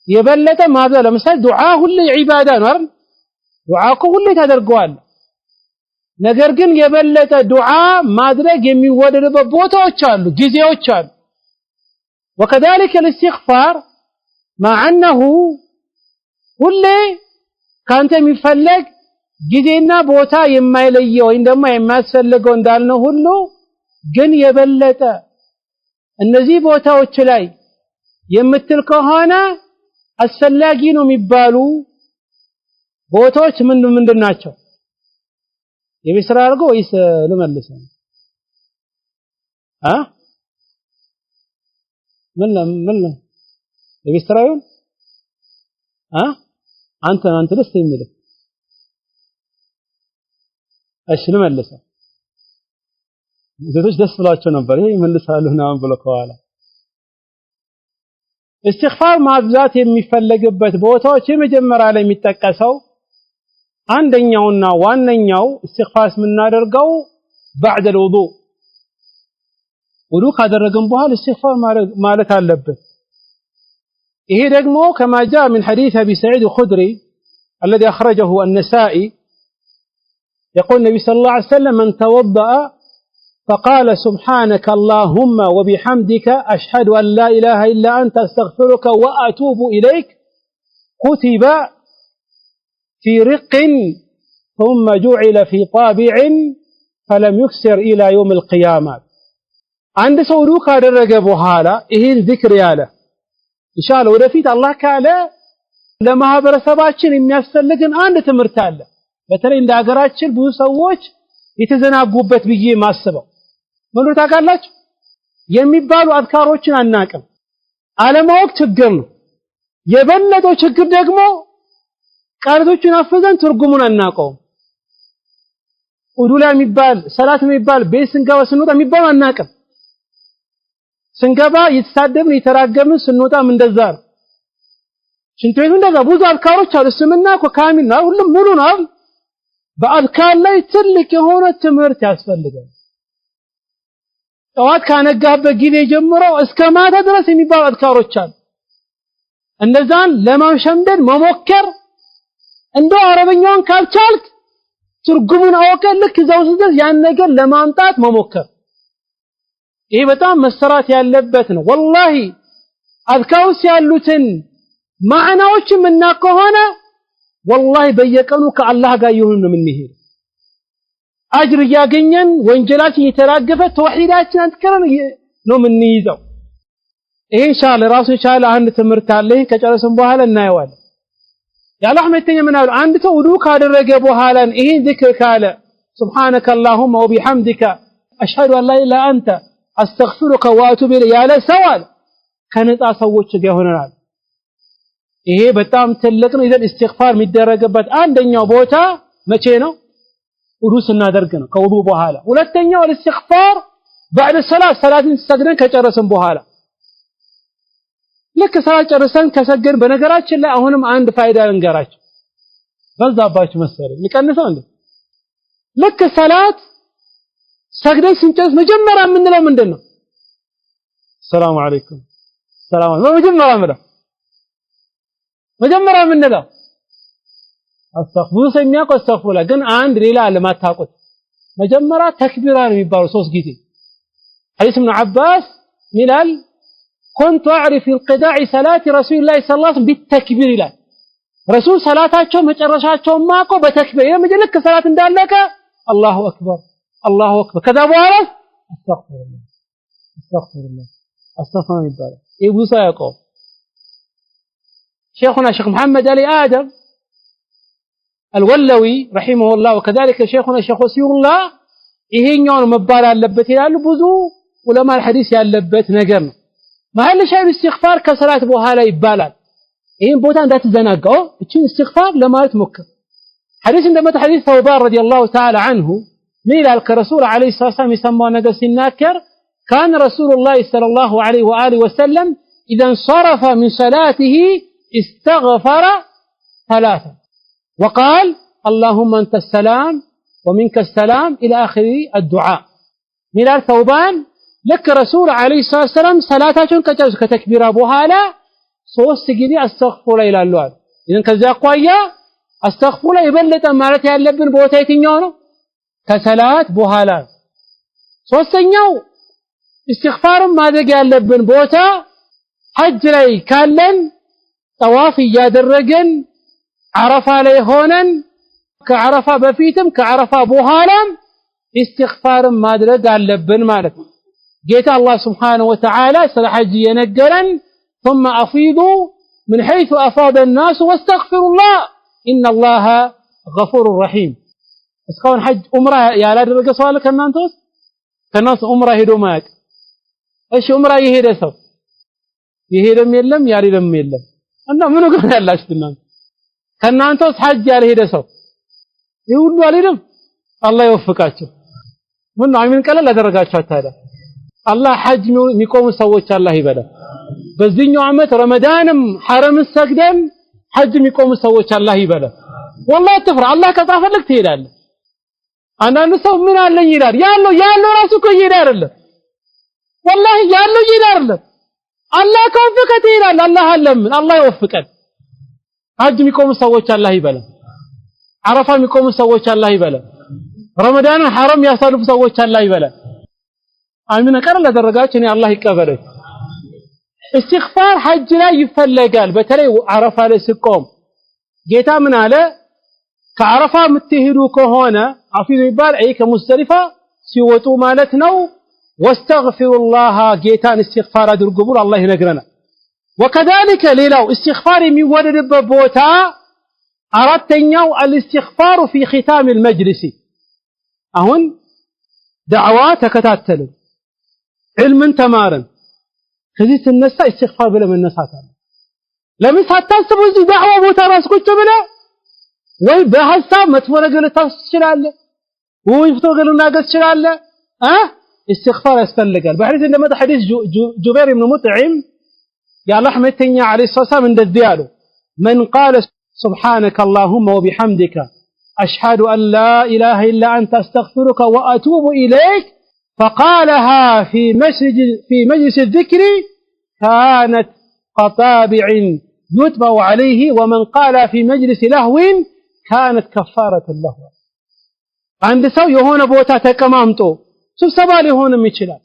የበለጠ ማድረግ? ለምሳሌ ዱዓ ሁሉ ዒባዳ ነው አይደል? ዱዓ ሁሉ ታደርገዋል። ነገር ግን የበለጠ ዱዓ ማድረግ የሚወደድበት ቦታዎች አሉ፣ ጊዜዎች አሉ። وكذلك الاستغفار مع انه ሁሌ ካንተ የሚፈልግ ጊዜና ቦታ የማይለየው ወይም ደግሞ የማያስፈልገው እንዳልነው ሁሉ ግን የበለጠ እነዚህ ቦታዎች ላይ የምትል ከሆነ አስፈላጊ ነው የሚባሉ ቦታዎች ምንድን ናቸው? የቢስራ አድርጎ ወይስ ልመልሰው? ምን የቢስራ ይሁን አንተ ደስ የሚልህ እሺ ልመልሰው። ሴቶች ደስ ብሏቸው ነበር ይሄ ይመልሳሉ ምናምን ብለው ከኋላ استغفار ማብዛት የሚፈለግበት ቦታዎች የመጀመሪያ ላይ የሚጠቀሰው አንደኛውና ዋነኛው استغفار የምናደርገው بعد الوضوء ውዱእ ካደረግን በኋላ استغفار ማለት አለበት። ይሄ ደግሞ كما جاء من حديث ابي سعيد الخدري الذي اخرجه النسائي يقول النبي صلى الله عليه وسلم من توضأ فقال سبحانك اللهم وبحمدك أشهد أن لا إله إلا أنت أستغفرك وأتوب إليك كتب في رق ثم جعل في طابع فلم يكسر إلى يوم القيامة. عند سودوك هذا الرجب هذا إيه الذكر ياله إن شاء الله ودفيت الله كاله لما هبر سباتشن يميسر لكن أنت تمرتاله በተለይ እንደ ሀገራችን ብዙ ሰዎች የተዘናጉበት ብዬ ማስበው ምን ታውቃላችሁ? የሚባሉ አዝካሮችን አናቅም። አለማወቅ ችግር ነው። የበለጠው ችግር ደግሞ ቃላቶችን አፈዘን ትርጉሙን አናቀው። ኡዱላ የሚባል ሰላት የሚባል ቤት ስንገባ ስንወጣ የሚባል አናቅም። ስንገባ የተሳደብን የተራገምን ስንወጣም እንደዛ ነው። ሽንት ቤት እንደዛ ብዙ አዝካሮች አሉ። እስልምና እኮ ካሚል ነው፣ ሁሉም ሙሉ ነው። በአዝካር ላይ ትልቅ የሆነ ትምህርት ያስፈልጋል። ጠዋት ካነጋበት ጊዜ ጀምሮ እስከ ማታ ድረስ የሚባሉ አዝካሮች አሉ። እነዛን ለማሸምደድ መሞከር እንደው አረበኛውን ካልቻልክ ትርጉሙን አውቀህ ልክ እዛው ድረስ ያን ነገር ለማምጣት መሞከር ይሄ በጣም መሰራት ያለበት ነው ወላሂ አዝካውስ ያሉትን ማዕናዎች ምንና ከሆነ ወላሂ በየቀኑ ከአላህ ጋር ይሁን ነው የምንሄድ አጅር ያገኘን ወንጀላችን የተራገፈ ተውሂዳችን አንተከረን ነው የምንይዘው ይሄ ኢንሻአላህ ራሱ ኢንሻአላ አንድ ትምህርት አለ ከጨረስን በኋላ እናየዋለን ያላህ መተኛ ምን አሉ አንድ ሰው ውዱ ካደረገ በኋላ ይሄን ዚክር ካለ ሱብሃነከ اللهم وبحمدك اشهد ان لا اله الا انت استغفرك واتوب اليك ያለ ሰው አለ ከነጣ ሰዎች ጋር ይሆናል ይሄ በጣም ትልቅ ነው ይዘን ኢስቲግፋር የሚደረግበት አንደኛው ቦታ መቼ ነው ውዱ ስናደርግ ነው ከውዱ በኋላ ሁለተኛው ኢስቲግፋር بعد الصلاه ሰላትን ሰግደን ከጨረስን በኋላ ልክ ሰላት ጨርሰን ከሰገን በነገራችን ላይ አሁንም አንድ ፋይዳ ልንገራችሁ በዛባችሁ መሰለኝ ይቀንሰው እንዴ ልክ ሰላት ሰግደን ስንጨርስ መጀመሪያ የምንለው ምንድነው ሰላም አለይኩም ሰላም መጀመሪያ የምንለው አስተግፊሩ ሰሚያቆ አስተግፊሩላ ግን አንድ ሌላ ለማታውቁት መጀመሪያ ተክቢራ ነው የሚባለው 3 ጊዜ ሐዲስ ኢብኑ አባስ ሚላል كنت اعرف انقضاء صلاه رسول الله صلى الله عليه وسلم بالتكبير الى رسول صلاتاቸው መጨረሻቸው ማቆ በተክቢር የመጀለክ ሰላት እንዳለቀ الله اكبر ከዛ በኋላ استغفر الله ይቡሳ ያቆም شيخنا شيخ محمد علي آدم الولوي رحمه الله وكذلك شيخنا شيخ وسير الله ይሄኛው መባል አለበት ይላሉ ብዙ ዑለማ الحديث ያለበት ነገር ነው محل شيء الاستغفار كصلاه بوهالا يبالال ይሄን ቦታ እንዳትዘናጋው እቺ استغفار ለማለት ሞክር حديث እንደመጣ حديث ثوبان رضي الله تعالى عنه ሚላል ከረሱል عليه الصلاه والسلام يسمى ነገር ሲናከር كان رسول الله صلى الله عليه واله وسلم اذا انصرف من صلاته استغفر 3 وقال اللهم انت السلام ومنك السلام الى اخر الدعاء ሚላል ثوبان لك رسول عليه الصلاه والسلام صلاتاቸውን ከጨረሱ ከተክቢራ በኋላ 3 ጊዜ አስተግፊሩላህ ይላሉ አለ ይሄን ከዛ አቋያ አስተግፊሩላህ የበለጠ ማለት ያለብን ቦታ የትኛው ነው ከሰላት በኋላ ሶስተኛው استغفار ማድረግ ያለብን ቦታ ሐጅ ላይ ካለን ጠዋፍ ያደረገን አረፋ ላይ ሆነን ከአረፋ በፊትም ከአረፋ በኋላም استغفار ማድረግ አለብን ማለት ነው ጌታ አላህ Subhanahu Wa Ta'ala ስለ ሐጅ የነገረን ثم افيضوا من حيث افاض الناس واستغفروا الله ان الله غفور رحيم እስካሁን ሐጅ ዑምራ ያላደረገ ሰው አለ ከናንተ ውስጥ ከናንተ ዑምራ ሄዶ ማያቅ እሺ ዑምራ የሄደ ሰው የሄደም የለም ያልሄደም የለም እና ምን ነው ያላችሁ እናንተ ከናንተ ውስጥ ሐጅ ያልሄደ ሰው ይሁሉ አልሄደም አላህ ይወፍቃቸው ምን ነው አሚን ቀለል አደረጋችሁ ታዲያ አላህ ሐጅ የሚቆሙ ሰዎች አላህ ይበላ በዚህኛው አመት ረመዳንም ሐረም ሰግደን ሐጅ የሚቆሙ ሰዎች አላህ ይበላ والله ተፍራ አላህ ከጻፈልክ ትሄዳለህ አንዳንዱ ሰው ምን አለኝ ይላል ያለው ራሱ እኮ ይሄዳል አይደለም والله ያለው ይሄዳል አይደለም አላህ ከወፈቀ ትሄዳለህ አላህ አለምን አላህ ይወፍቀን ሐጅ የሚቆሙ ሰዎች አላህ ይበላ አረፋ የሚቆሙ ሰዎች አላህ ይበላ ረመዳን ሐረም ያሳልፉ ሰዎች አላህ ይበላ አሚን ቀረል አደረጋችሁ እኔ አላህ ይቀበለው استغفار ሐጅ ላይ ይፈለጋል በተለይ አረፋ ላይ ሲቆም ጌታ ምን አለ ከአረፋ የምትሄዱ ከሆነ አፊዱ ይባል አይ ከሙስጠሊፋ ሲወጡ ማለት ነው واستغفروا ጌታን استغفار አድርጉ ብሎ አላህ ይነግረናል وكذلك ሌላው استغفار የሚወደድበት ቦታ አራተኛው الاستغفار في ختام المجلس አሁን ዳዕዋ ተከታተልን علمን ተማርን ከዚህ ተነሳ استغفار ብለ መነሳት አለ ለምን ሳታስቡ እዚህ ዳዕዋ ቦታ ራስ ቁጭ ብለ ወይ በሐሳብ መጥፎ ነገር ልታስችላለ ወይ ፍቶ ነገር ልናገር ትችላለ استغفار ያስፈልጋል በሐዲስ እንደመጣ ሐዲስ ጁበይር ኢብኑ ሙጥዒም ያ አላህ መተኛ عليه الصلاه والسلام እንደዚህ ያሉ من قال سبحانك اللهم وبحمدك اشهد ان لا اله الا انت استغفرك واتوب اليك فقالها في مجلس الذكر كانت قطابع يتبع عليه ومن قال في مجلس لهو كانت كفارة له عند ሰው የሆነ ቦታ ተቀማምጦ ስብሰባ ሊሆንም ይችላል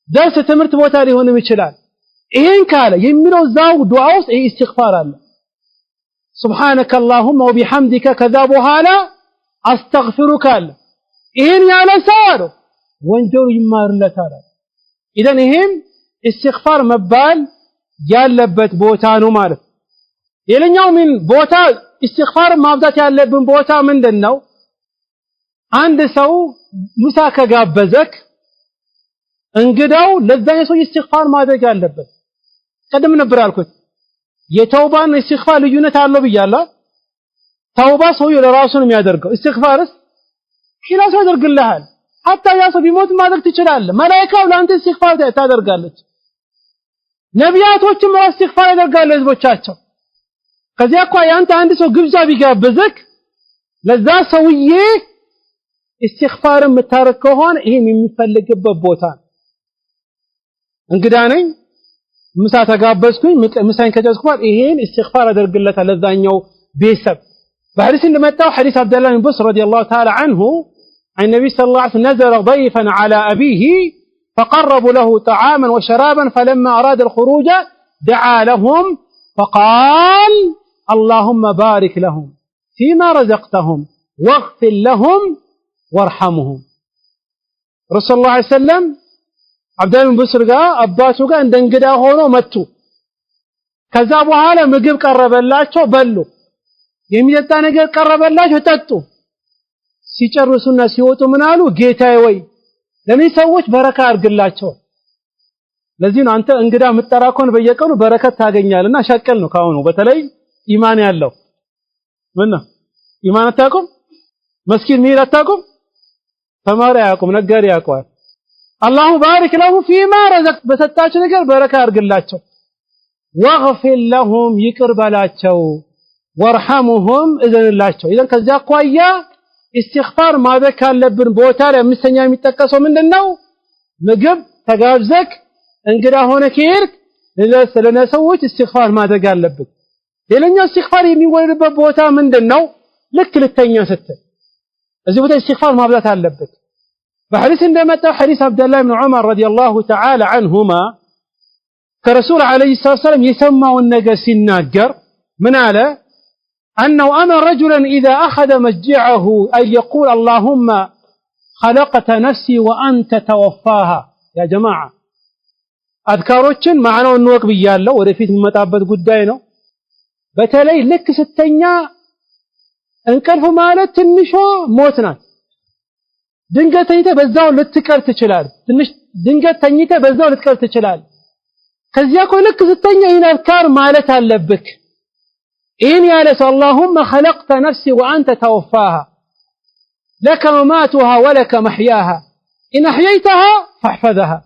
ደርስ ትምህርት ቦታ ሊሆንም ይችላል ይሄን ካለ የሚለው ዛው ዱዓ ውስጥ ኢስቲግፋር አለ سبحانك اللهم وبحمدك كذا በኋላ አስተግፊሩከ አለ ይሄን ያለ ሰው አለ ወንጀሉ ይማርለታል ኢደን ይሄም ኢስቲግፋር መባል ያለበት ቦታ ነው ማለት ሌላኛው ምን ቦታ ኢስቲግፋር ማብዛት ያለብን ቦታ ምንድነው አንድ ሰው ሙሳ ከጋበዘክ እንግዳው ለዛኝ ሰው ኢስቲግፋር ማድረግ አለበት ቀደም ነበር ያልኩት የተውባና ኢስቲግፋር ልዩነት አለው ብያለሁ ተውባ ሰው ለራሱ ነው የሚያደርገው ኢስቲግፋርስ ኺላስ ያደርግልሃል حتى ያ ሰው ቢሞት ማድረግ ትችላለህ መላእክቱ ለአንተ ኢስቲግፋር ታደርጋለች ነቢያቶችም ኢስቲግፋር ያደርጋሉ ህዝቦቻቸው ከዚያ እኮ ያንተ አንድ ሰው ግብዣ ቢጋብዝክ ለዛ ሰውዬ ኢስቲግፋር የምታረግ ከሆነ ይሄን የሚፈልግበት ቦታ እንግዳ ነኝ ምሳ ተጋበዝኩኝ ምሳን ከጨረስኩ ይሄን ኢስቲግፋር አደርግለታል ለዛኛው ቤተሰብ በሐዲስ እንደመጣው ሐዲስ አብደላህ ብን በስር ረዲየላሁ ተዓላ عنه عن النبي صلى الله عليه وسلم نزل ضيفا على أبيه فقربوا له طعاما وشرابا فلما أراد الخروج دعا لهم فقال اللهم بارك لهم فيما رزقتهم واغفر لهم وارحمهم رسول الله عليه وسلم عبد الله بن بصر ጋር አባቱ ጋር እንደ እንግዳ ሆኖ መጡ ከዛ በኋላ ምግብ ቀረበላቸው በሉ የሚጠጣ ነገር ቀረበላቸው ጠጡ ሲጨርሱና ሲወጡ ምን አሉ ጌታዬ ወይ ለኔ ሰዎች በረካ አድርግላቸው ለዚህ ነው አንተ እንግዳ ምጠራኮን በየቀኑ በረከት ታገኛለና ሸቀል ነው ካሁኑ በተለይ ኢማን ያለው ምን ነው ኢማን አታውቁም መስኪን ሚር አታውቁም ተማሪ ያውቁም ነጋዴ ያውቀዋል አላሁ ባሪክ ለሁ ፊማ ረዘቅ በሰጣቸው ነገር በረካ አድርግላቸው ወግፊር ለሁም ይቅር በላቸው ወርሐሙሁም እዘንላቸው ኢዘን ከዛ አኳያ ኢስቲግፋር ማድረግ ካለብን ቦታ ላይ አምስተኛ የሚጠቀሰው ምንድነው ምግብ ተጋብዘክ እንግዳ ሆነ ከሄድክ ለነሰዎች ኢስቲግፋር ማድረግ አለብን ሌላኛው ኢስቲግፋር የሚወርድበት ቦታ ምንድነው ልክ ልተኛ ስትል እዚህ ቦታ ኢስቲግፋር ማብዛት አለበት በሐዲስ እንደመጣው ሐዲስ አብደላህ ኢብኑ ዑመር ረዲየላሁ ተዓላ عنهما ከረሱል አለይሂ ሰላም የሰማውን ነገር ሲናገር ምን አለ أنه أمر رجلا إذا أخذ مجعه أن يقول اللهم خلقت نفسي وأنت توفاها يا جماعة أذكاروችን معناه እንወቅ ብያለሁ ወደፊት መጣበት ጉዳይ ነው በተለይ ልክ ስተኛ እንቅልፍ ማለት ትንሿ ሞት ናት ድንገት ተኝተህ በዛው ልትቀር ትችላለህ ትንሽ ድንገት ተኝተህ በዛው ልትቀር ትችላለህ ከዚያ እኮ ልክ ስተኛ ይሄን አዝካር ማለት አለብክ إن يا لس اللهم خلقت نفسي وأنت توفاها لك مماتها ولك محياها إن أحييتها فاحفظها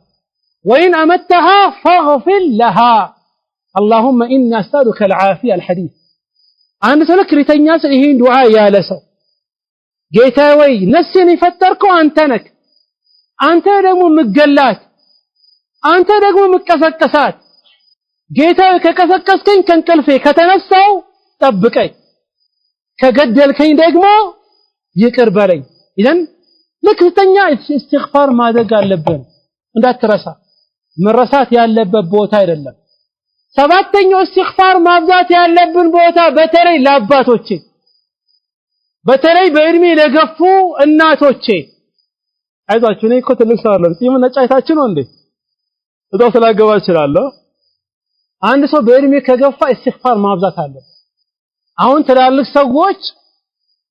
وإن أمتها فاغفر لها اللهم إنا أسألك العافية الحديث أنا سألك لتنياس إهين دعاء يا لس جيتاوي نسيني فتركو أنتنك أنت رقم مقلات أنت رقم مكسكسات جيتاوي ككسكسكين كان كالفي كتنسوا ጠብቀኝ ከገደልከኝ ደግሞ ይቅር በለኝ ኢዘን ለክስተኛ ኢስቲግፋር ማድረግ አለብን እንዳትረሳ መረሳት ያለበት ቦታ አይደለም ሰባተኛው ኢስቲግፋር ማብዛት ያለብን ቦታ በተለይ ለአባቶቼ በተለይ በእድሜ ለገፉ እናቶቼ አይዟችሁ እኔ እኮ ትልቅ ሰው አይደለም ጺም ነጫይታችሁ ነው እንዴ እዛው ስላገባ እችላለሁ አንድ ሰው በእድሜ ከገፋ ኢስቲግፋር ማብዛት አለበት አሁን ትላልቅ ሰዎች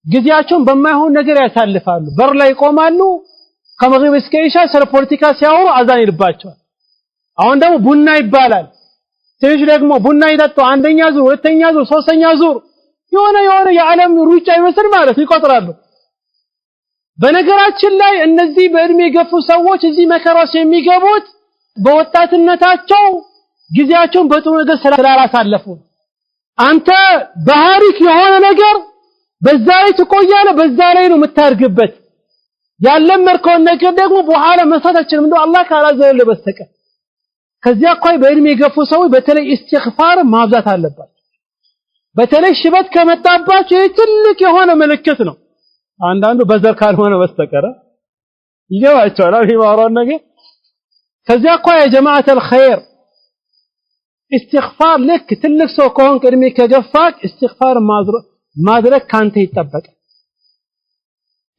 ጊዜያቸውን በማይሆን ነገር ያሳልፋሉ በር ላይ ቆማሉ ከመግሪብ እስከ ኢሻ ስለ ፖለቲካ ሲያወሩ አዛን ይልባቸዋል አሁን ደግሞ ቡና ይባላል ትንሽ ደግሞ ቡና ይጠጡ አንደኛ ዙር ሁለተኛ ዙር ሶስተኛ ዙር የሆነ የዓለም ሩጫ ይመስል ማለት ይቆጥራሉ በነገራችን ላይ እነዚህ በእድሜ የገፉ ሰዎች እዚህ መከራስ የሚገቡት በወጣትነታቸው ጊዜያቸውን በጥሩ ነገር ስላላሳለፉ አንተ ባህሪክ የሆነ ነገር በዛ ላይ ትቆያለህ በዛ ላይ ነው የምታርግበት ያለመርከውን ነገር ደግሞ በኋላ መስዋዕታችን እንደው አላህ ካላዘለ በስተቀር ከዚያ ቆይ በእድሜ የገፉ ሰዎች በተለይ ኢስቲግፋር ማብዛት አለባቸው። በተለይ ሽበት ከመጣባቸው ትልቅ የሆነ ምልክት ነው። አንዳንዱ በዘር ካልሆነ በስተቀር ይገባቸዋል የሚማራው ነገር። ከዚያ ቆይ የጀማዓተል ኸይር ኢስቲግፋር ልክ ትልቅ ሰው ከሆንክ እድሜ ከገፋክ ኢስቲግፋር ማድረግ ካንተ ይጠበቃል።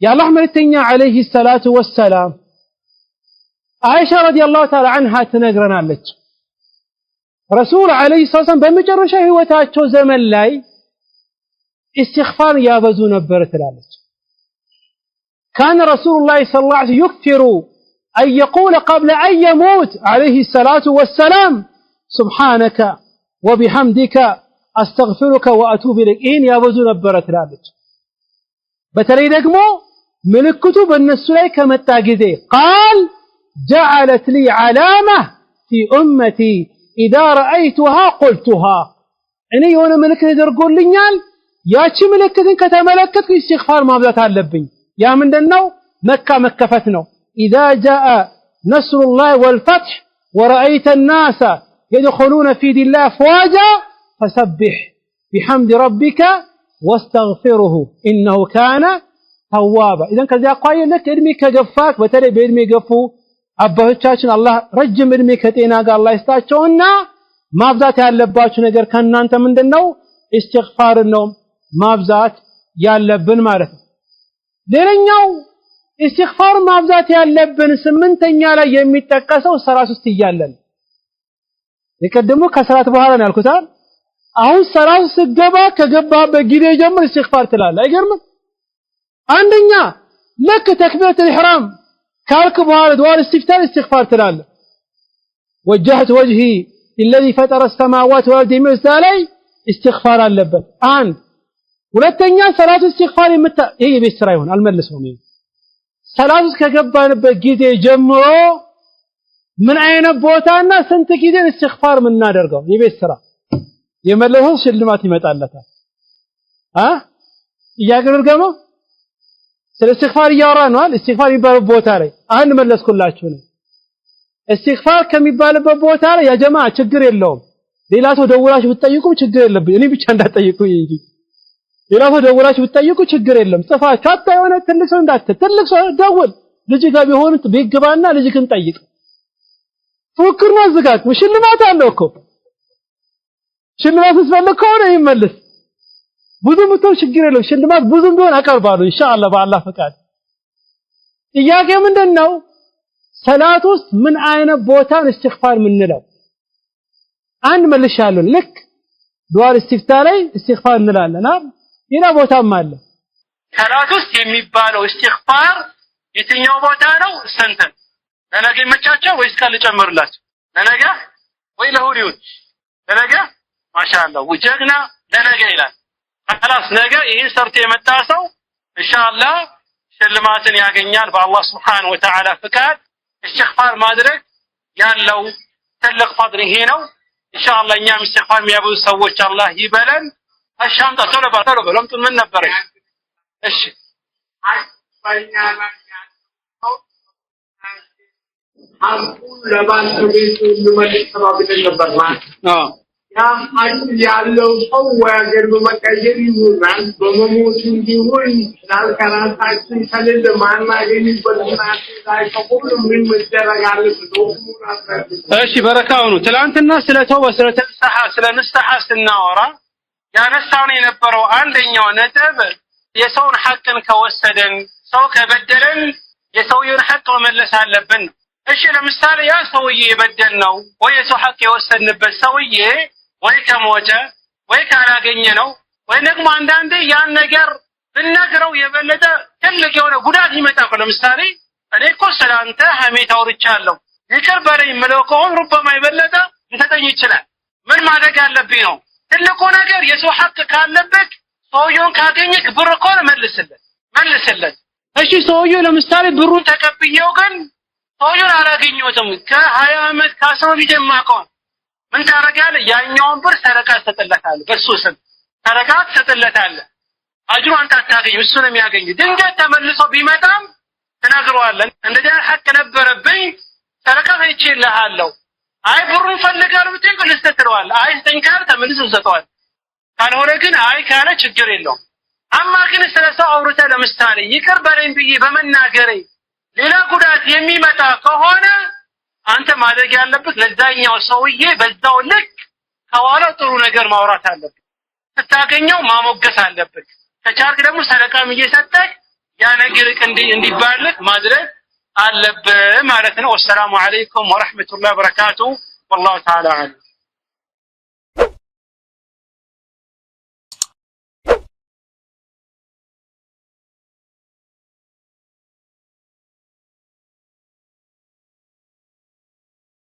የአላህ መልእክተኛ አለይሂ ሰላቱ ወሰላም አይሻ ረዲየላሁ ተዓላ ዐንሃ ትነግረናለች ረሱል አለይሂ ሰላም በመጨረሻ ህይወታቸው ዘመን ላይ ኢስቲግፋር ያበዙ ነበር ትላለች። كان رسول الله صلى الله عليه وسلم يكثر أن يقول قبل أن يموت عليه الصلاة والسلام سبحانك وبحمدك أستغفرك وأتوب إليك إن يابزو نبرة تلابج بتلي دقمو ملكتو بالنسو لي كمتاقذي قال جعلت لي علامة في أمتي إذا رأيتها قلتها إني وانا ملكتي درقول لنيال ياتي ملكتي كتملكتك استغفار ما بذات اللبين يا من دنو مكة مكفتنو إذا جاء نصر الله والفتح ورأيت الناس يدخلون في دين الله أفواجا فسبح بحمد ربك واستغفره إنه كان توابا. إذن كذا قايل لك ادمي كجفاك بتري بادمي قفو أبهتشاشن الله رجم ادمي كتينا قال الله يستاچونا ما بذات ያለባችሁ ነገር ከናንተ ምንድነው استغفار النوم ما بذات ያለብን ማለት ነው። ሌላኛው استغفار ما بذات ያለብን ስምንተኛ ላይ የሚጠቀሰው ሰላት ውስጥ ይያለን የቀደሙ ከሰላት በኋላ ነው ያልኩት አይደል? አሁን ሰላት ስገባ ከገባበት ጊዜ ጀምሮ استغفار ትላለህ አይገርምም? አንደኛ ለክ ተክቢረቱል ኢህራም ካልክ በኋላ ዱዓ ኢስቲፍታህ استغفار ትላለህ وجهت وجهي للذي فطر السماوات والارض مثالي استغفار አለበት አንድ ሁለተኛ ሰላት استغفار ይሄ ቤት ስራ ይሆን አልመለሰውም ይሄ ሰላት ከገባንበት ጊዜ ጀምሮ ምን አይነት ቦታና ስንት ጊዜ استغفار ምናደርገው የቤት ስራ የመለሰው ሽልማት ይመጣለታል እያገረገመው ስለ استغفار እያወራን ነው استغفار የሚባለው ቦታ ላይ አንድ መለስኩላችሁ ነው استغفار ከሚባልበት ቦታ ላይ ያ ጀማዓ ችግር የለውም ሌላ ሰው ደውላችሁ ብትጠይቁም ችግር የለብኝ እኔ ብቻ እንዳትጠይቁኝ እንጂ ሌላ ሰው ደውላችሁ ብትጠይቁ ችግር የለም ጽፋችሁ አታ የሆነ ትልቅ ሰው ትልቅ ሰው ደውል ልጅ ጋር ቢሆን ቢግባና ልጅክን ጠይቅ ፉክር ነው ዝጋት ሽልማት አለው እኮ ሽልማት ስፈልግ ከሆነ ይመለስ ብዙ ምትው ችግር የለም ሽልማት ብዙም ቢሆን አቀርባለሁ ኢንሻአላህ በአላህ ፈቃድ ጥያቄ ምንድነው ሰላት ውስጥ ምን አይነት ቦታን استغفار ምንለው አንድ መልሻለሁ ልክ ዱዓ ኢስቲፍታህ ላይ استغفار እንላለን ሌላ ቦታም አለ ሰላት ውስጥ የሚባለው استغفار የትኛው ቦታ ነው ስንት ለነገ መቻቸው ወይስ ካልጨመርላችሁ ለነገ ወይ ለሁሪው ለነገ ማሻአላህ ወጀግና ለነገ ይላል خلاص ነገ ይሄን ሰርቶ የመጣ ሰው ኢንሻአላህ ሽልማትን ያገኛል በአላህ Subhanahu Wa Ta'ala ፍቃድ استغفار ማድረግ ያለው ትልቅ ፈድር ይሄ ነው ኢንሻአላህ እኛም استغفار የሚያበዙ ሰዎች አላህ ይበለን አሻምጣ ቶሎ በለምጡ ምን ነበር እሺ አሁን ለባለቤቱ ለማለት ተባብለን ነበር ማለት ያ ያለው ሰው ወገር በመቀየር ይሆናል በመሞት እንዲሆን ላልከራታችን ከሌለ ማናገኝበት ማለት ላይ ሁሉም ምን መደረግ አለበት እሺ በረካው ነው ትላንትና ስለ ተውበ ስለ ተንሰሐ ስለ ንስሐ ስናወራ ያነሳውን የነበረው አንደኛው ነጥብ የሰውን ሐቅን ከወሰደን ሰው ከበደለን የሰውየውን ሐቅ መመለስ አለብን እሺ ለምሳሌ ያ ሰውዬ የበደልነው ወይ የሰው ሐቅ የወሰድንበት ሰውዬ ወይ ከሞተ ወይ ካላገኘ ነው ወይ ደግሞ አንዳንዴ ያን ነገር ብንነግረው የበለጠ ትልቅ የሆነ ጉዳት ይመጣል ለምሳሌ እኔ እኮ ስላንተ ሐሜት አውርቻለሁ ይቅር በለኝ ምለው ከሆነ ሩበማ የበለጠ ሊሰጠኝ ይችላል ምን ማድረግ አለብኝ ነው ትልቁ ነገር የሰው ሐቅ ካለበት ሰውየውን ካገኘክ ብር እኮ መልስለት እሺ ሰውየው ለምሳሌ ብሩን ተቀብየው ግን ሰውየውን አላገኘሁትም ከ20 አመት ከ10 ዓመት የማውቀው ምን ታረጋለህ ያኛውን ብር ሰረቃ ተጠለታለህ በሱ ስም ሰረቃ ተጠለታለህ አጅሩ አንተ አታገኝም እሱ ነው የሚያገኘው ድንገት ተመልሶ ቢመጣም ተናግረዋለን እንደዚህ ሐቅ ነበረብኝ ሰረቃ ይችላልሃለሁ አይ ብሩን ፈልጋል ብትይ ልስጥህ ትለዋለህ። አይ ስጠኝ ካለ ተመልሶ ይሰጠዋል። ካልሆነ ግን አይ ካለ ችግር የለውም። አማ ግን ስለሰው አውርተህ ለምሳሌ ይቅር በለኝ ብዬ በመናገሬ ሌላ ጉዳት የሚመጣ ከሆነ አንተ ማድረግ ያለብህ ለዛኛው ሰውዬ በዛው ልክ ከኋላው ጥሩ ነገር ማውራት አለብህ። ስታገኘው ማሞገስ አለብህ። ከቻልክ ደግሞ ሰደቃም እየሰጠህ ያ ነገር እንዲባልህ ማድረግ አለብህ ማለት ነው። ወሰላሙ አለይኩም ወራህመቱላሂ ወበረካቱ ወላሁ ተዓላ አለም።